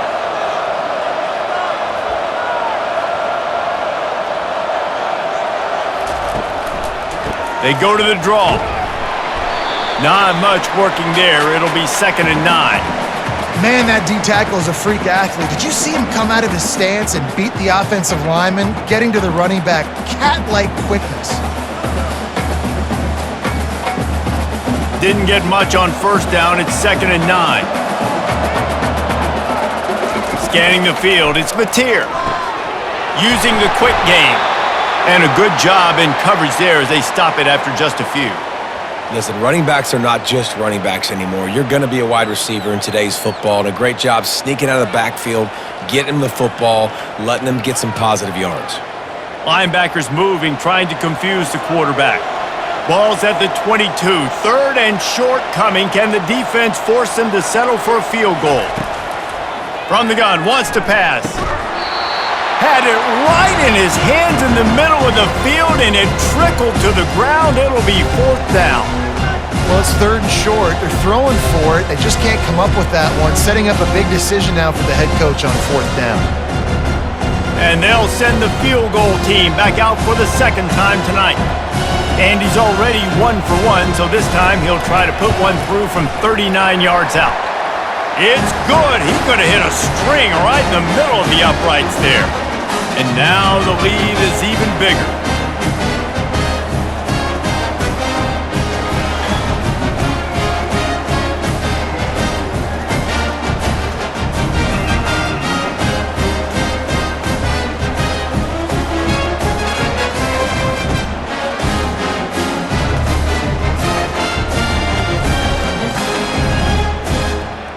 They go to the draw. Not much working there. It'll be 2nd and 9. Man, that D-tackle is a freak athlete. Did you see him come out of his stance and beat the offensive lineman, getting to the running back? Cat-like quickness. Didn't get much on 1st down. It's 2nd and 9. Scanning the field, it's Mateer. Using the quick game. And a good job in coverage there as they stop it after just a few. Listen, running backs are not just running backs anymore. You're going to be a wide receiver in today's football, and a great job sneaking out of the backfield, getting them the football, letting them get some positive yards. Linebackers moving, trying to confuse the quarterback. Ball's at the 22. 3rd and short coming. Can the defense force them to settle for a field goal? From the gun, wants to pass. Had it right in his hands in the middle of the field, and it trickled to the ground. It'll be 4th down. Well, it's 3rd and short. They're throwing for it. They just can't come up with that one. Setting up a big decision now for the head coach on 4th down. And they'll send the field goal team back out for the 2nd time tonight. Andy's already 1 for 1, so this time he'll try to put one through from 39 yards out. It's good. He could have hit a string right in the middle of the uprights there. And now the lead is even bigger.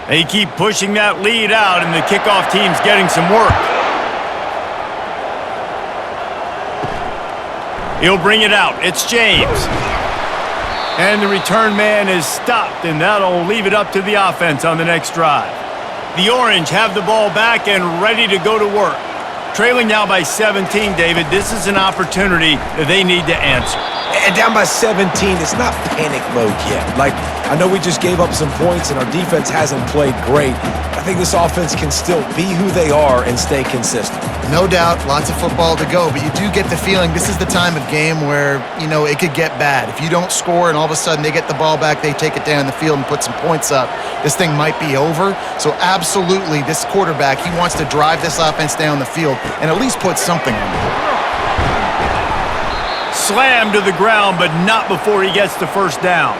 They keep pushing that lead out, and the kickoff team's getting some work. He'll bring it out. It's James. And the return man is stopped, and that'll leave it up to the offense on the next drive. The Orange have the ball back and ready to go to work. Trailing now by 17, David. This is an opportunity that they need to answer. And down by 17, it's not panic mode yet. Like, I know we just gave up some points and our defense hasn't played great. I think this offense can still be who they are and stay consistent. No doubt, lots of football to go, but you do get the feeling this is the time of game where, you know, it could get bad. If you don't score and all of a sudden they get the ball back, they take it down the field and put some points up, this thing might be over. So absolutely, this quarterback, he wants to drive this offense down the field and at least put something on the board. Slammed to the ground, but not before he gets the first down.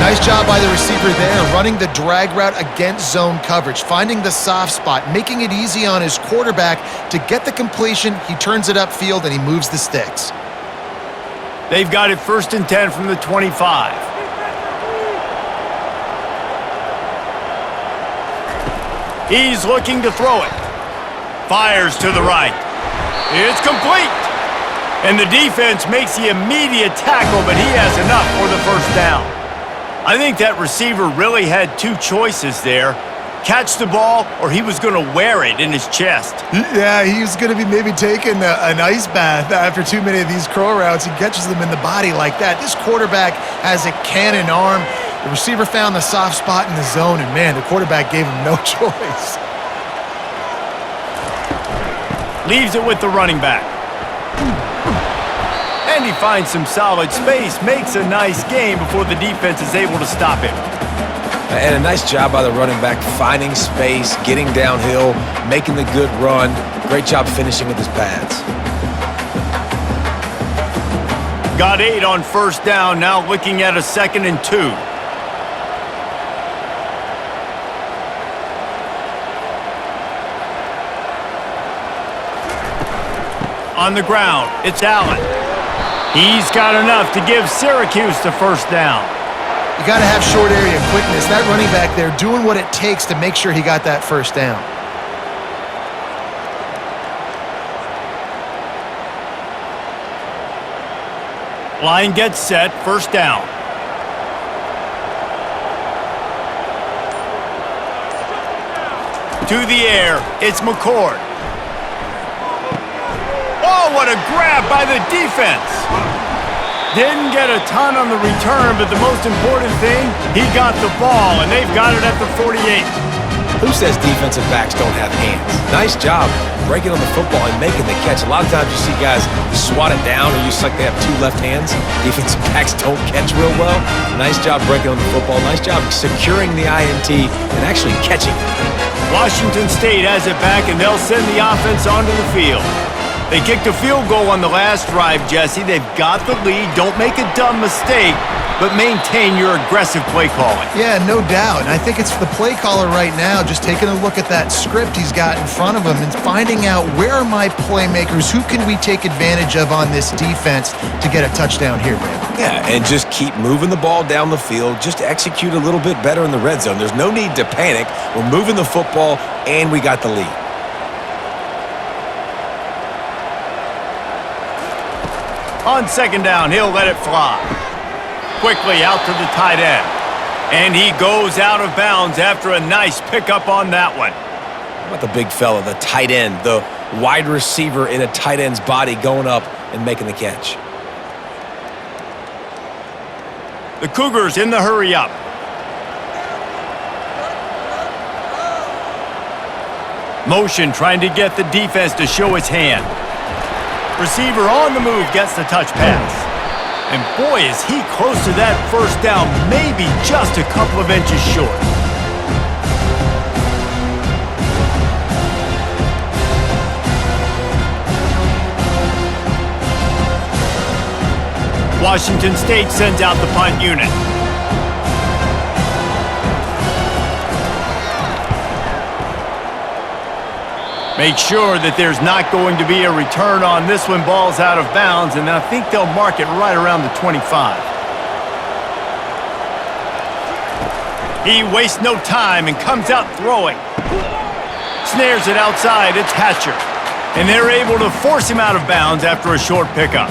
Nice job by the receiver there, running the drag route against zone coverage, finding the soft spot, making it easy on his quarterback to get the completion. He turns it upfield and he moves the sticks. They've got it 1st and 10 from the 25. He's looking to throw it. Fires to the right. It's complete. And the defense makes the immediate tackle, but he has enough for the first down. I think that receiver really had two choices there. Catch the ball, or he was going to wear it in his chest. Yeah, he's going to be maybe taking an ice bath after too many of these curl routes. He catches them in the body like that. This quarterback has a cannon arm. The receiver found the soft spot in the zone, and man, the quarterback gave him no choice. Leaves it with the running back. And he finds some solid space, makes a nice game before the defense is able to stop him. And a nice job by the running back, finding space, getting downhill, making the good run. Great job finishing with his pads. Got 8 on 1st down, now looking at a 2nd and 2. On the ground, it's Allen. He's got enough to give Syracuse the 1st down. You got to have short area quickness. That running back there doing what it takes to make sure he got that 1st down. Line gets set, 1st down. To the air, it's McCord. Oh, what a grab by the defense. Didn't get a ton on the return, but the most important thing, he got the ball, and they've got it at the 48. Who says defensive backs don't have hands? Nice job breaking on the football and making the catch. A lot of times you see guys swat it down or just like they have 2 left hands. Defensive backs don't catch real well. Nice job breaking on the football. Nice job securing the INT and actually catching it. Washington State has it back, and they'll send the offense onto the field. They kicked a field goal on the last drive, Jesse. They've got the lead. Don't make a dumb mistake, but maintain your aggressive play calling. Yeah, no doubt. And I think it's the play caller right now just taking a look at that script he's got in front of him and finding out where are my playmakers, who can we take advantage of on this defense to get a touchdown here, Brandon. Yeah, and just keep moving the ball down the field. Just execute a little bit better in the red zone. There's no need to panic. We're moving the football, and we got the lead. On 2nd down, he'll let it fly. Quickly out to the tight end. And he goes out of bounds after a nice pickup on that one. How about the big fella, the tight end, the wide receiver in a tight end's body going up and making the catch. The Cougars in the hurry up. Motion trying to get the defense to show its hand. Receiver on the move gets the touch pass. And boy, is he close to that 1st down, maybe just a couple of inches short. Washington State sends out the punt unit. Make sure that there's not going to be a return on this one. Ball's out of bounds, and I think they'll mark it right around the 25. He wastes no time and comes out throwing. Snares it outside. It's Hatcher. And they're able to force him out of bounds after a short pickup.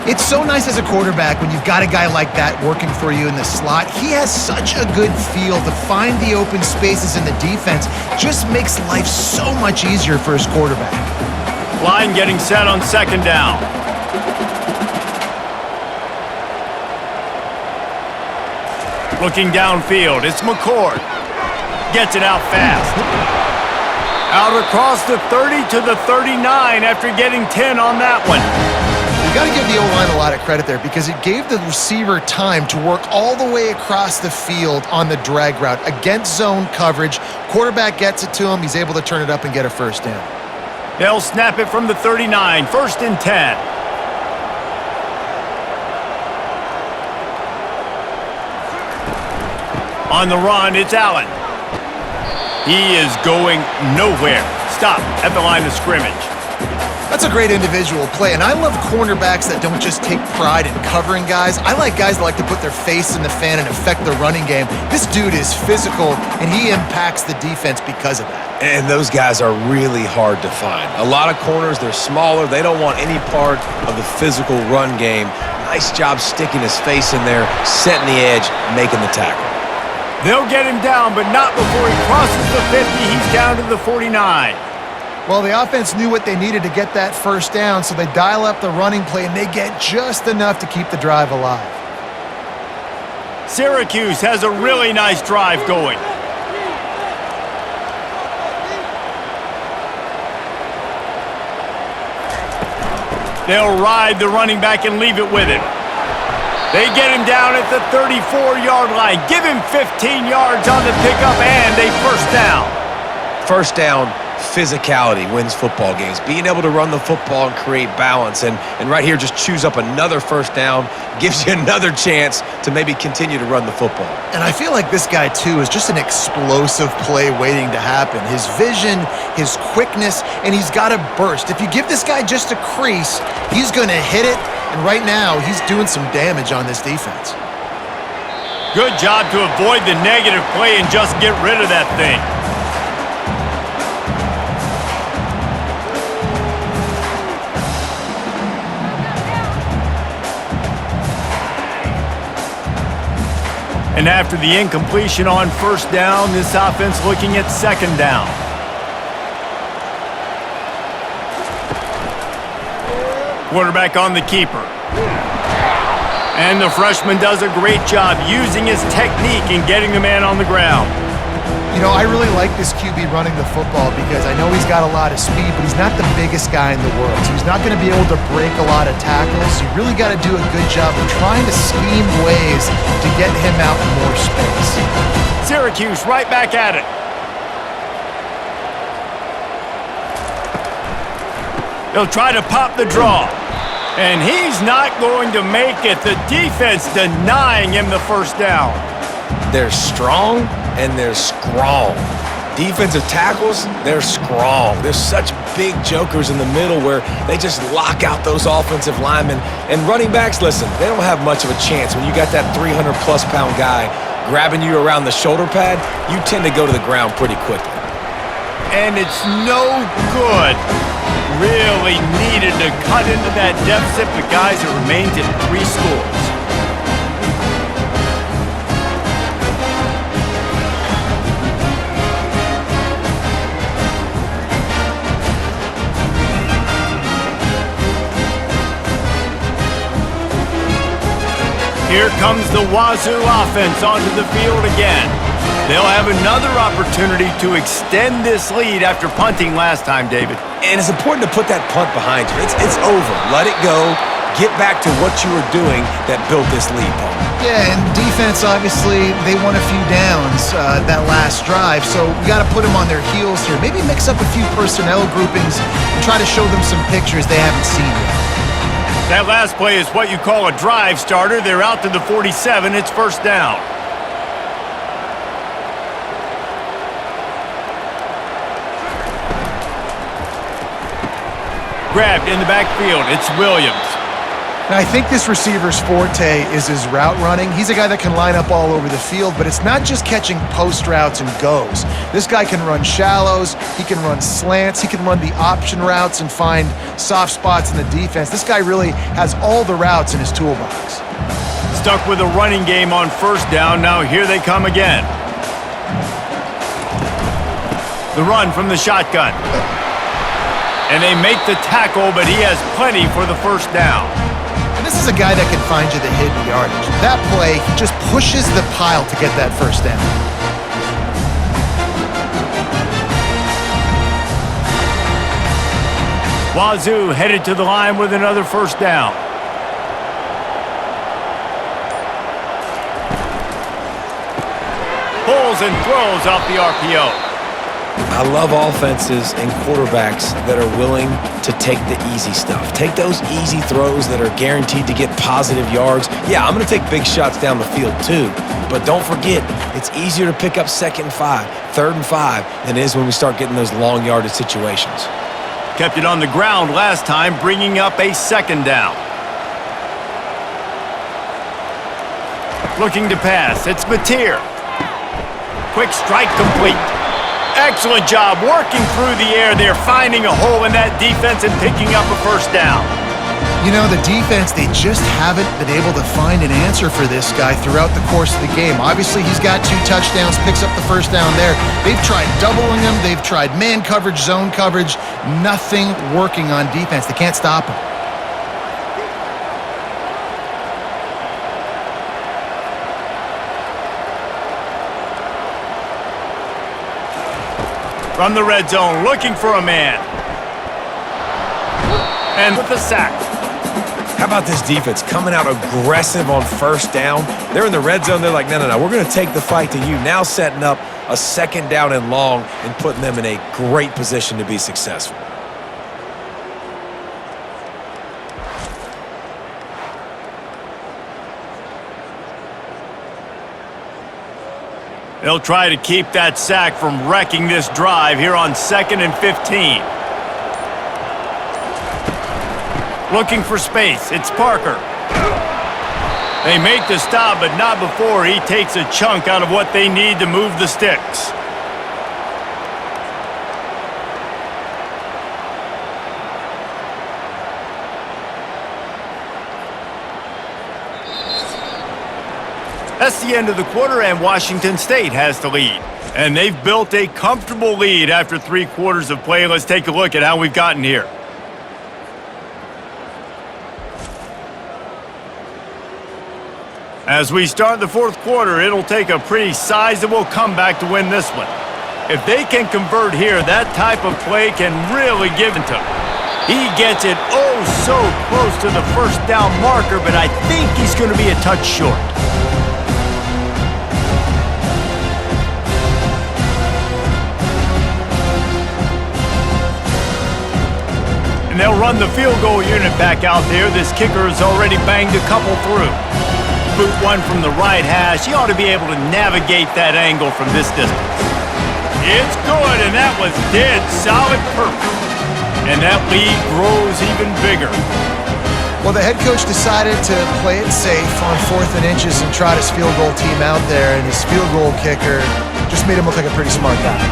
It's so nice as a quarterback when you've got a guy like that working for you in the slot. He has such a good feel to find the open spaces in the defense. Just makes life so much easier for his quarterback. Line getting set on 2nd down. Looking downfield, it's McCord. Gets it out fast. Out across the 30 to the 39 after getting 10 on that one. You got to give the O-line a lot of credit there because it gave the receiver time to work all the way across the field on the drag route against zone coverage. Quarterback gets it to him. He's able to turn it up and get a 1st down. They'll snap it from the 39, 1st and 10. On the run, it's Allen. He is going nowhere. Stop at the line of scrimmage. That's a great individual play, and I love cornerbacks that don't just take pride in covering guys. I like guys that like to put their face in the fan and affect the running game. This dude is physical, and he impacts the defense because of that. And those guys are really hard to find. A lot of corners, they're smaller. They don't want any part of the physical run game. Nice job sticking his face in there, setting the edge, making the tackle. They'll get him down, but not before he crosses the 50. He's down to the 49. Well, the offense knew what they needed to get that first down, so they dial up the running play, and they get just enough to keep the drive alive. Syracuse has a really nice drive going. They'll ride the running back and leave it with him. They get him down at the 34-yard line. Give him 15 yards on the pickup and a first down. First down, physicality wins football games. Being able to run the football and create balance. And right here, just choose up another first down, gives you another chance to maybe continue to run the football. And I feel like this guy, too, is just an explosive play waiting to happen. His vision, his quickness, and he's got a burst. If you give this guy just a crease, he's going to hit it. And right now, he's doing some damage on this defense. Good job to avoid the negative play and just get rid of that thing. And after the incompletion on first down, this offense looking at second down. Quarterback on the keeper. And the freshman does a great job using his technique and getting the man on the ground. You know, I really like this QB running the football because I know he's got a lot of speed, but he's not the biggest guy in the world. So he's not going to be able to break a lot of tackles. So you really got to do a good job of trying to scheme ways to get him out in more space. Syracuse right back at it. They'll try to pop the draw. And he's not going to make it. The defense denying him the first down. They're strong and they're strong. Defensive tackles, they're strong. There's such big jokers in the middle where they just lock out those offensive linemen. And running backs, listen, they don't have much of a chance. When you got that 300-plus pound guy grabbing you around the shoulder pad, you tend to go to the ground pretty quickly. And it's no good. Really needed to cut into that deficit, but guys, it remains at 3 scores. Here comes the Wazoo offense onto the field again. They'll have another opportunity to extend this lead after punting last time, David. And it's important to put that punt behind you. It's over. Let it go. Get back to what you were doing that built this lead, Paul. Yeah, and defense, obviously, they won a few downs that last drive, so we got to put them on their heels here. Maybe mix up a few personnel groupings and try to show them some pictures they haven't seen yet. That last play is what you call a drive starter. They're out to the 47. It's first down. Grabbed in the backfield. It's Williams. Now, I think this receiver's forte is his route running. He's a guy that can line up all over the field, but it's not just catching post routes and goes. This guy can run shallows, he can run slants, he can run the option routes and find soft spots in the defense. This guy really has all the routes in his toolbox. Stuck with a running game on first down. Now here they come again. The run from the shotgun. And they make the tackle, but he has plenty for the first down. And this is a guy that can find you the hidden yardage. That play, he just pushes the pile to get that first down. Wazoo headed to the line with another first down. Pulls and throws off the RPO. I love offenses and quarterbacks that are willing to take the easy stuff. Take those easy throws that are guaranteed to get positive yards. Yeah, I'm going to take big shots down the field too, but don't forget, it's easier to pick up 2nd and 5, 3rd and 5 than it is when we start getting those long yardage situations. Kept it on the ground last time, bringing up a 2nd down. Looking to pass, it's Mateer. Quick strike complete. Excellent job working through the air there, finding a hole in that defense and picking up a 1st down. You know, the defense, they just haven't been able to find an answer for this guy throughout the course of the game. Obviously, he's got 2 touchdowns, picks up the 1st down there. They've tried doubling him. They've tried man coverage, zone coverage. Nothing working on defense. They can't stop him. From the red zone, looking for a man. And with the sack. How about this defense coming out aggressive on 1st down? They're in the red zone. They're like, no, we're going to take the fight to you. Now setting up a 2nd down and long and putting them in a great position to be successful. They'll try to keep that sack from wrecking this drive here on 2nd and 15. Looking for space, it's Parker. They make the stop, but not before he takes a chunk out of what they need to move the sticks. That's the end of the quarter, and Washington State has the lead. And they've built a comfortable lead after 3 quarters of play. Let's take a look at how we've gotten here. As we start the 4th quarter, it'll take a pretty sizable comeback to win this one. If they can convert here, that type of play can really give it to them. He gets it oh so close to the 1st down marker, but I think he's going to be a touch short. And they'll run the field goal unit back out there. This kicker has already banged a couple through. Boot one from the right hash. He ought to be able to navigate that angle from this distance. It's good, and that was dead solid perfect. And that lead grows even bigger. Well, the head coach decided to play it safe on 4th and inches and trot his field goal team out there, and his field goal kicker just made him look like a pretty smart guy.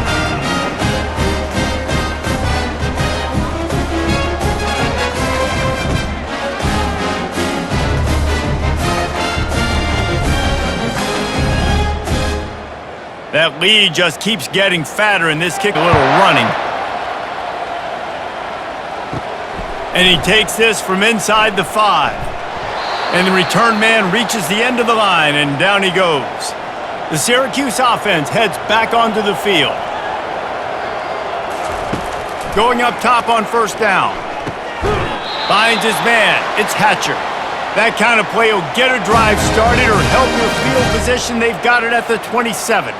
That lead just keeps getting fatter, and this kick a little running. And he takes this from inside the 5. And the return man reaches the end of the line, and down he goes. The Syracuse offense heads back onto the field. Going up top on 1st down. Finds his man. It's Hatcher. That kind of play will get a drive started or help your field position. They've got it at the 27.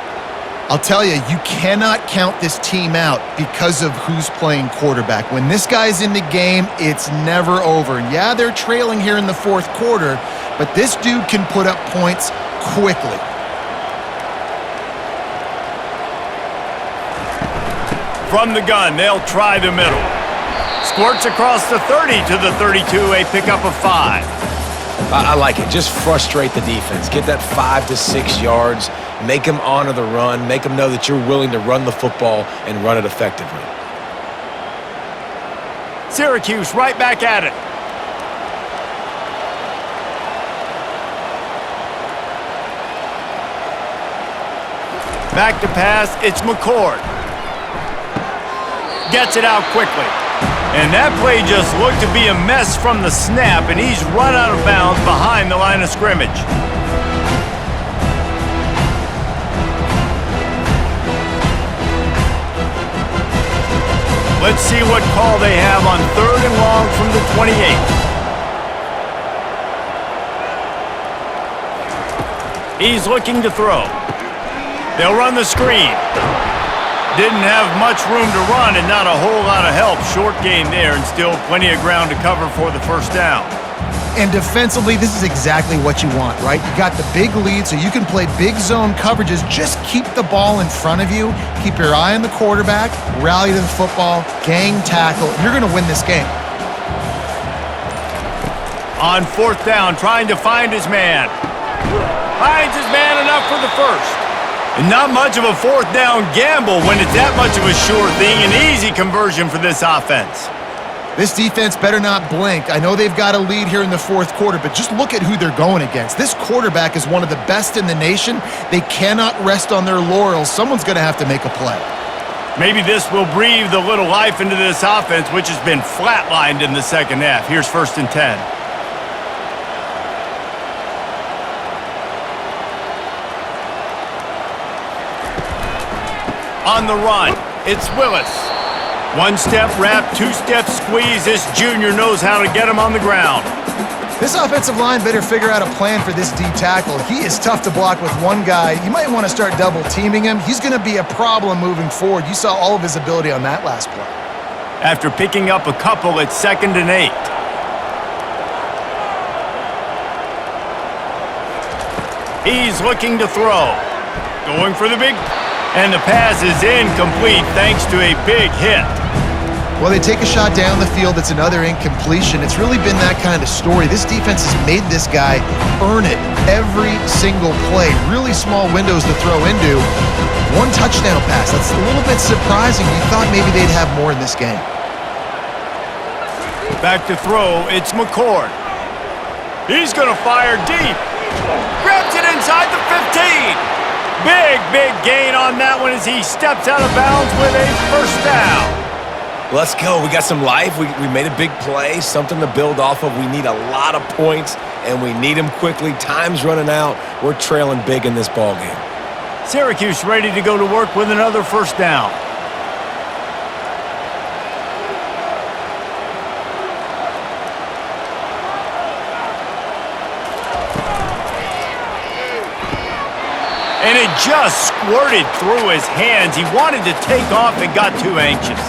I'll tell you, you cannot count this team out because of who's playing quarterback. When this guy's in the game, it's never over. And yeah, they're trailing here in the 4th quarter, but this dude can put up points quickly. From the gun, they'll try the middle. Squirts across the 30 to the 32, a pickup of 5. I like it. Just frustrate the defense. Get that 5 to 6 yards. Make them honor the run. Make them know that you're willing to run the football and run it effectively. Syracuse right back at it. Back to pass, it's McCord. Gets it out quickly. And that play just looked to be a mess from the snap, and he's run out of bounds behind the line of scrimmage. Let's see what call they have on 3rd and long from the 28. He's looking to throw. They'll run the screen. Didn't have much room to run and not a whole lot of help. Short game there and still plenty of ground to cover for the first down. And defensively, this is exactly what you want, right? You got the big lead, so you can play big zone coverages. Just keep the ball in front of you. Keep your eye on the quarterback, rally to the football, gang tackle, and you're going to win this game. On fourth down, trying to find his man. Finds his man enough for the first. And not much of a fourth down gamble when it's that much of a sure thing. An easy conversion for this offense. This defense better not blink. I know they've got a lead here in the fourth quarter, but just look at who they're going against. This quarterback is one of the best in the nation. They cannot rest on their laurels. Someone's going to have to make a play. Maybe this will breathe a little life into this offense, which has been flatlined in the second half. Here's 1st and 10. On the run, it's Willis. One-step wrap, two-step squeeze. This junior knows how to get him on the ground. This offensive line better figure out a plan for this D tackle. He is tough to block with one guy. You might want to start double-teaming him. He's going to be a problem moving forward. You saw all of his ability on that last play. After picking up a couple, it's 2nd and 8. He's looking to throw. Going for the big... And the pass is incomplete thanks to a big hit. Well, they take a shot down the field. It's another incompletion. It's really been that kind of story. This defense has made this guy earn it every single play. Really small windows to throw into. One touchdown pass. That's a little bit surprising. You thought maybe they'd have more in this game. Back to throw. It's McCord. He's going to fire deep. Grabs it inside the 15. Big gain on that one as he steps out of bounds with a first down. Let's go. We got some life. We made a big play, something to build off of. We need a lot of points, and we need them quickly. Time's running out. We're trailing big in this ball game. Syracuse ready to go to work with another first down. And it just squirted through his hands. He wanted to take off and got too anxious.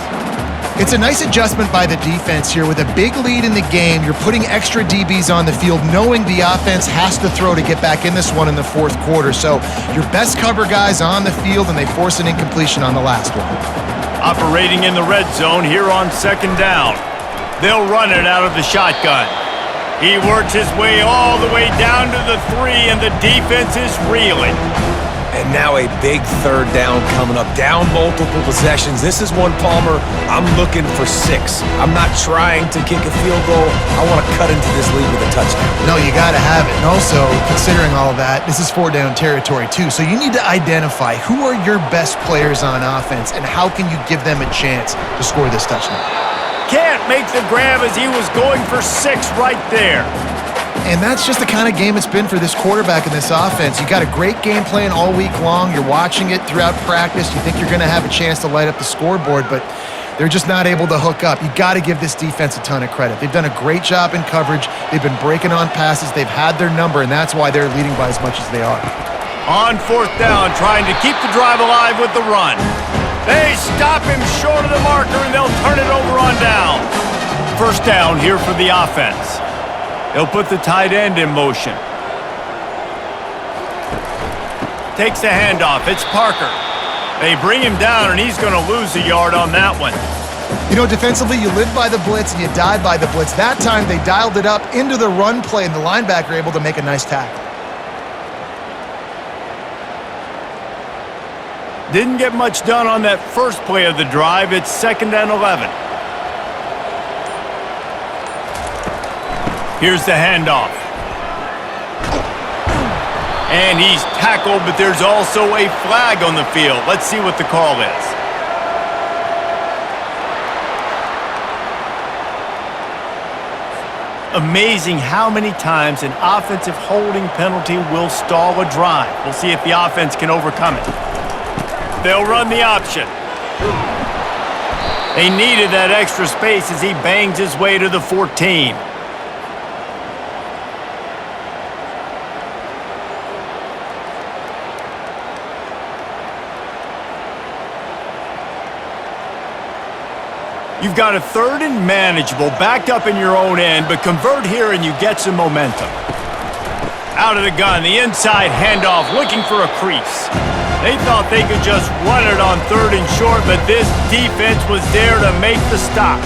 It's a nice adjustment by the defense here. With a big lead in the game, you're putting extra DBs on the field, knowing the offense has to throw to get back in this one in the fourth quarter. So your best cover guys on the field, and they force an incompletion on the last one. Operating in the red zone here on 2nd down. They'll run it out of the shotgun. He works his way all the way down to the 3, and the defense is reeling. And now a big 3rd down coming up. Down multiple possessions. This is one, Palmer, I'm looking for 6. I'm not trying to kick a field goal. I want to cut into this lead with a touchdown. No, you got to have it. And also, considering all of that, this is 4-down territory too. So you need to identify who are your best players on offense and how can you give them a chance to score this touchdown. Can't make the grab as he was going for 6 right there. And that's just the kind of game it's been for this quarterback in this offense. You got a great game plan all week long. You're watching it throughout practice. You think you're going to have a chance to light up the scoreboard, but they're just not able to hook up. You got to give this defense a ton of credit. They've done a great job in coverage. They've been breaking on passes. They've had their number, and that's why they're leading by as much as they are. On 4th down, trying to keep the drive alive with the run. They stop him short of the marker, and they'll turn it over on down. First down here for the offense. They'll put the tight end in motion. Takes the handoff. It's Parker. They bring him down, and he's going to lose a yard on that one. You know, defensively, you live by the blitz and you die by the blitz. That time, they dialed it up into the run play, and the linebacker able to make a nice tackle. Didn't get much done on that first play of the drive. It's 2nd and 11. Here's the handoff. And he's tackled, but there's also a flag on the field. Let's see what the call is. Amazing how many times an offensive holding penalty will stall a drive. We'll see if the offense can overcome it. They'll run the option. They needed that extra space as he bangs his way to the 14. You've got a 3rd and manageable, backed up in your own end, but convert here and you get some momentum. Out of the gun, the inside handoff, looking for a crease. They thought they could just run it on 3rd and short, but this defense was there to make the stop.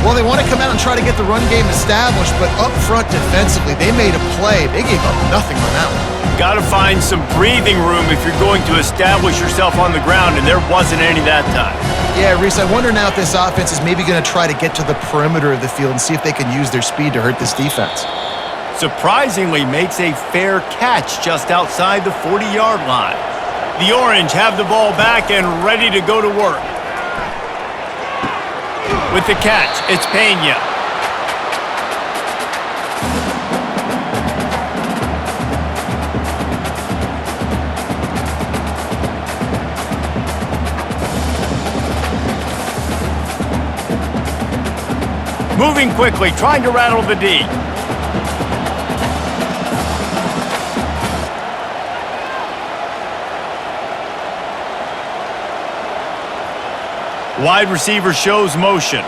Well, they want to come out and try to get the run game established, but up front defensively, they made a play. They gave up nothing on that one. Got to find some breathing room if you're going to establish yourself on the ground, and there wasn't any that time. Yeah, Reese, I wonder now if this offense is maybe going to try to get to the perimeter of the field and see if they can use their speed to hurt this defense. Surprisingly makes a fair catch just outside the 40-yard line. The Orange have the ball back and ready to go to work. With the catch, it's Pena. Moving quickly, trying to rattle the D. Wide receiver shows motion.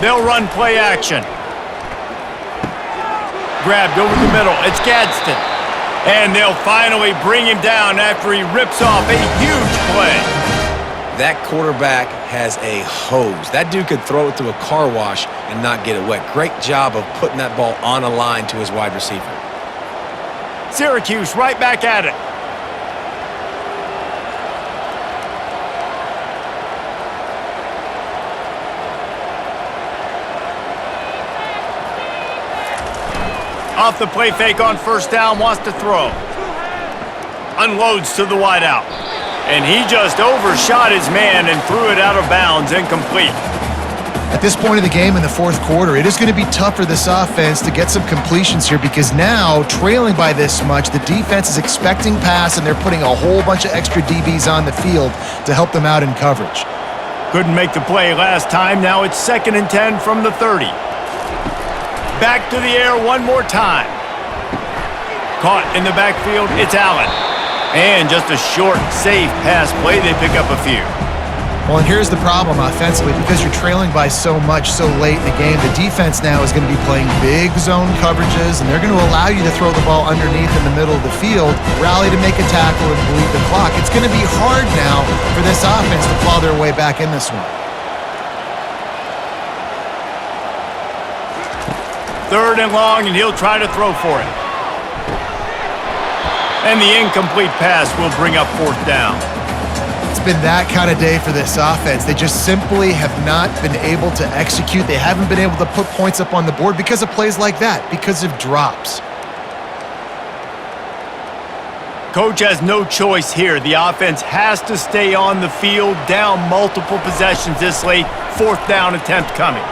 They'll run play action. Grabbed over the middle. It's Gadsden. And they'll finally bring him down after he rips off a huge play. That quarterback has a hose. That dude could throw it through a car wash and not get it wet. Great job of putting that ball on a line to his wide receiver. Syracuse right back at it. Off the play fake on 1st down, wants to throw. Unloads to the wideout. And he just overshot his man and threw it out of bounds, incomplete. At this point of the game in the 4th quarter, it is going to be tough for this offense to get some completions here because now, trailing by this much, the defense is expecting pass and they're putting a whole bunch of extra DBs on the field to help them out in coverage. Couldn't make the play last time. Now it's 2nd and 10 from the 30. Back to the air one more time. Caught in the backfield, it's Allen. And just a short, safe pass play, they pick up a few. Well, and here's the problem offensively. Because you're trailing by so much so late in the game, the defense now is going to be playing big zone coverages, and they're going to allow you to throw the ball underneath in the middle of the field, rally to make a tackle, and bleed the clock. It's going to be hard now for this offense to claw their way back in this one. 3rd and long, and he'll try to throw for it. And the incomplete pass will bring up 4th down. It's been that kind of day for this offense. They just simply have not been able to execute. They haven't been able to put points up on the board because of plays like that, because of drops. Coach has no choice here. The offense has to stay on the field, down multiple possessions this late. 4th down attempt coming.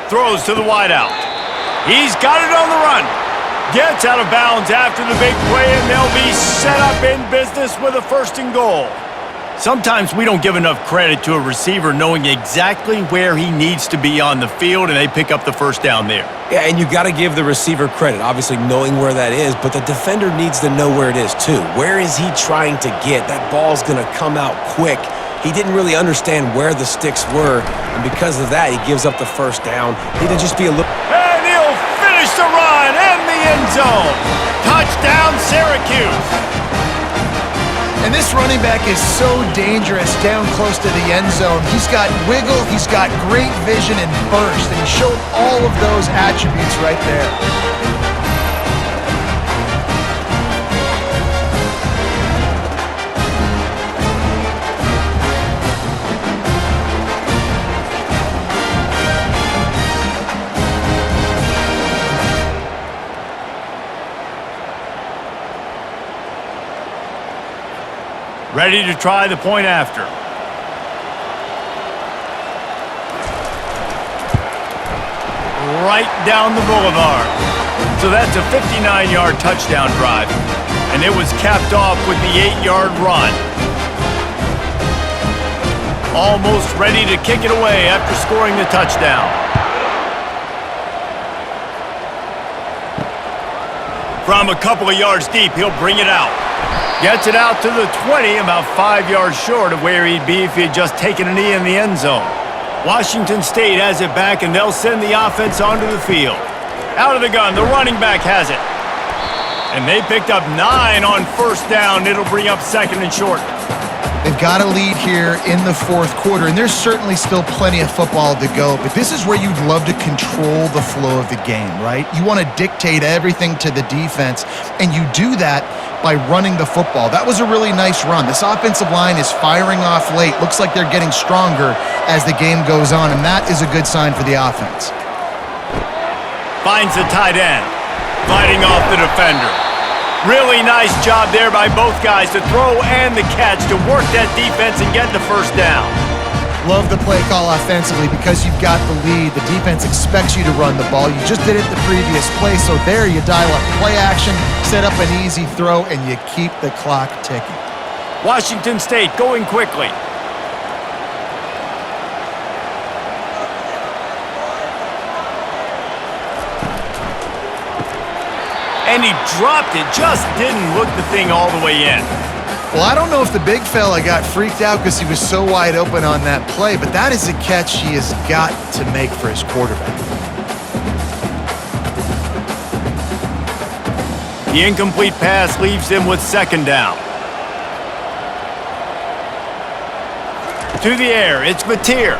Throws to the wideout. He's got it on the run. Gets out of bounds after the big play, and they'll be set up in business with a 1st and goal. Sometimes we don't give enough credit to a receiver knowing exactly where he needs to be on the field, and they pick up the 1st down there. Yeah, and you got to give the receiver credit, obviously knowing where that is, but the defender needs to know where it is too. Where is he trying to get? That ball's going to come out quick. He didn't really understand where the sticks were, and because of that, he gives up the 1st down. Need to just be a little... And he'll finish the run and the end zone. Touchdown, Syracuse. And this running back is so dangerous down close to the end zone. He's got wiggle, he's got great vision and burst, and he showed all of those attributes right there. Ready to try the point after. Right down the boulevard. So that's a 59-yard touchdown drive. And it was capped off with the 8-yard run. Almost ready to kick it away after scoring the touchdown. From a couple of yards deep, he'll bring it out. Gets it out to the 20, about 5 yards short of where he'd be if he had just taken a knee in the end zone. Washington State has it back, and they'll send the offense onto the field. Out of the gun, the running back has it. And they picked up 9 on first down. It'll bring up second and short. They've got a lead here in the fourth quarter, and there's certainly still plenty of football to go, but this is where you'd love to control the flow of the game, right? You want to dictate everything to the defense, and you do that by running the football. That was a really nice run. This offensive line is firing off late. Looks like they're getting stronger as the game goes on, and that is a good sign for the offense. Finds the tight end, fighting off the defender. Really nice job there by both guys to throw and the catch to work that defense and get the first down. Love the play call offensively because you've got the lead. The defense expects you to run the ball. You just did it the previous play, so there you dial up play action, set up an easy throw, and you keep the clock ticking. Washington State going quickly. And he dropped it, just didn't look the thing all the way in. Well, I don't know if the big fella got freaked out because he was so wide open on that play, but that is a catch he has got to make for his quarterback. The incomplete pass leaves him with second down. To the air, it's Mateer.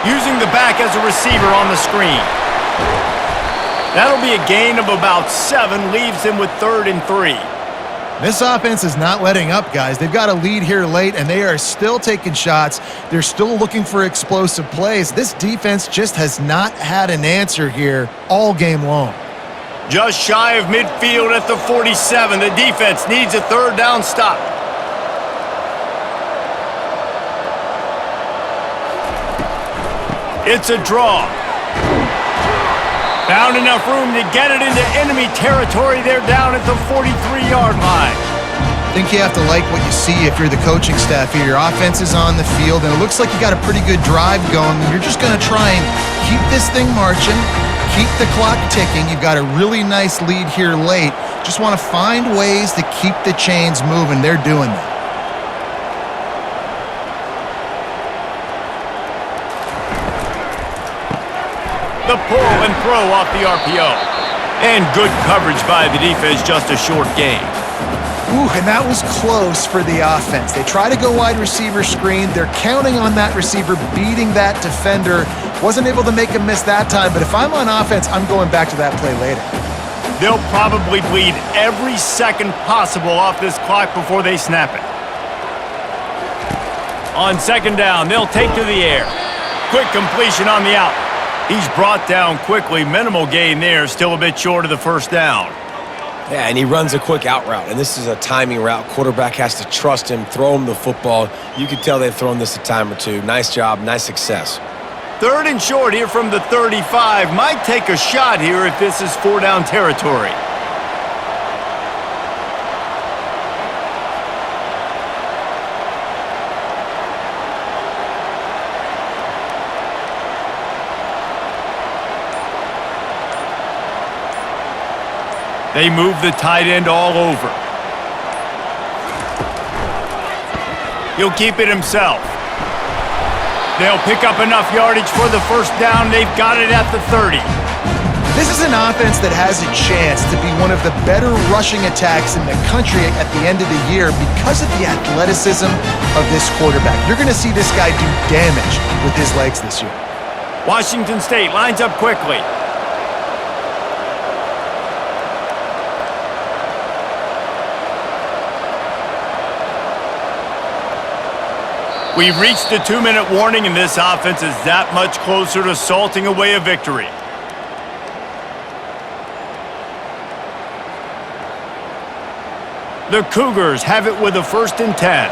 Using the back as a receiver on the screen. That'll be a gain of about 7, leaves him with 3rd and 3. This offense is not letting up, guys. They've got a lead here late, and they are still taking shots. They're still looking for explosive plays. This defense just has not had an answer here all game long. Just shy of midfield at the 47. The defense needs a 3rd down stop. It's a draw. Found enough room to get it into enemy territory. They're down at the 43-yard line. I think you have to like what you see if you're the coaching staff here. Your offense is on the field, and it looks like you got a pretty good drive going. You're just going to try and keep this thing marching, keep the clock ticking. You've got a really nice lead here late. Just want to find ways to keep the chains moving. They're doing that. The pull and throw off the RPO. And good coverage by the defense, just a short gain. Ooh, and that was close for the offense. They try to go wide receiver screen. They're counting on that receiver beating that defender. Wasn't able to make him miss that time, but if I'm on offense, I'm going back to that play later. They'll probably bleed every second possible off this clock before they snap it. On second down, they'll take to the air. Quick completion on the out. He's brought down quickly. Minimal gain there. Still a bit short of the first down. Yeah, and he runs a quick out route, and this is a timing route. Quarterback has to trust him, throw him the football. You can tell they've thrown this a time or two. Nice job, nice success. 3rd and short here from the 35. Might take a shot here if this is 4-down territory. They move the tight end all over. He'll keep it himself. They'll pick up enough yardage for the first down. They've got it at the 30. This is an offense that has a chance to be one of the better rushing attacks in the country at the end of the year because of the athleticism of this quarterback. You're going to see this guy do damage with his legs this year. Washington State lines up quickly. We've reached the 2-minute warning, and this offense is that much closer to salting away a victory. The Cougars have it with a 1st and 10.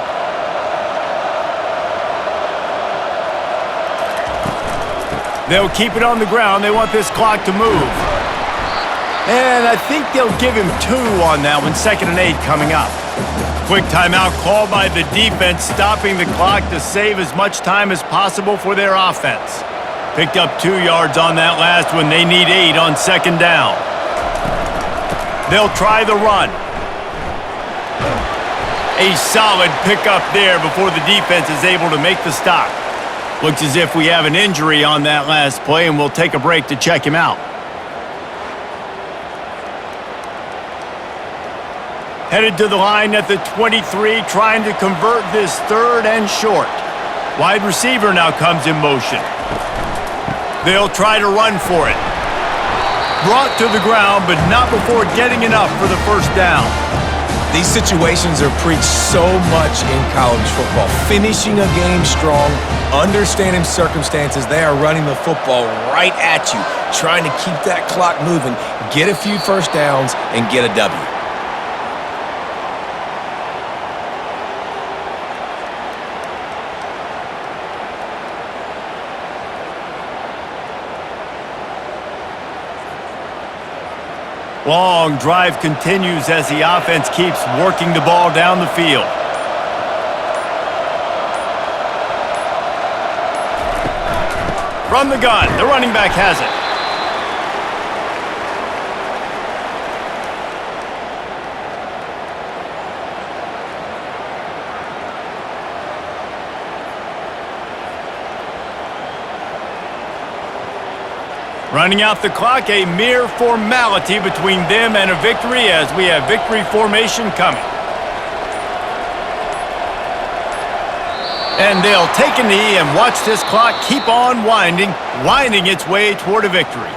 They'll keep it on the ground. They want this clock to move. And I think they'll give him 2 on that one. 2nd and 8 coming up. Quick timeout called by the defense, stopping the clock to save as much time as possible for their offense. Picked up 2 yards on that last one. They need 8 on 2nd down. They'll try the run. A solid pickup there before the defense is able to make the stop. Looks as if we have an injury on that last play, and we'll take a break to check him out. Headed to the line at the 23, trying to convert this third and short. Wide receiver now comes in motion. They'll try to run for it. Brought to the ground, but not before getting enough for the first down. These situations are preached so much in college football. Finishing a game strong, understanding circumstances. They are running the football right at you, trying to keep that clock moving, get a few first downs, and get a W. Long drive continues as the offense keeps working the ball down the field. From the gun, the running back has it. Running out the clock, a mere formality between them and a victory as we have victory formation coming. And they'll take a knee and watch this clock keep on winding its way toward a victory.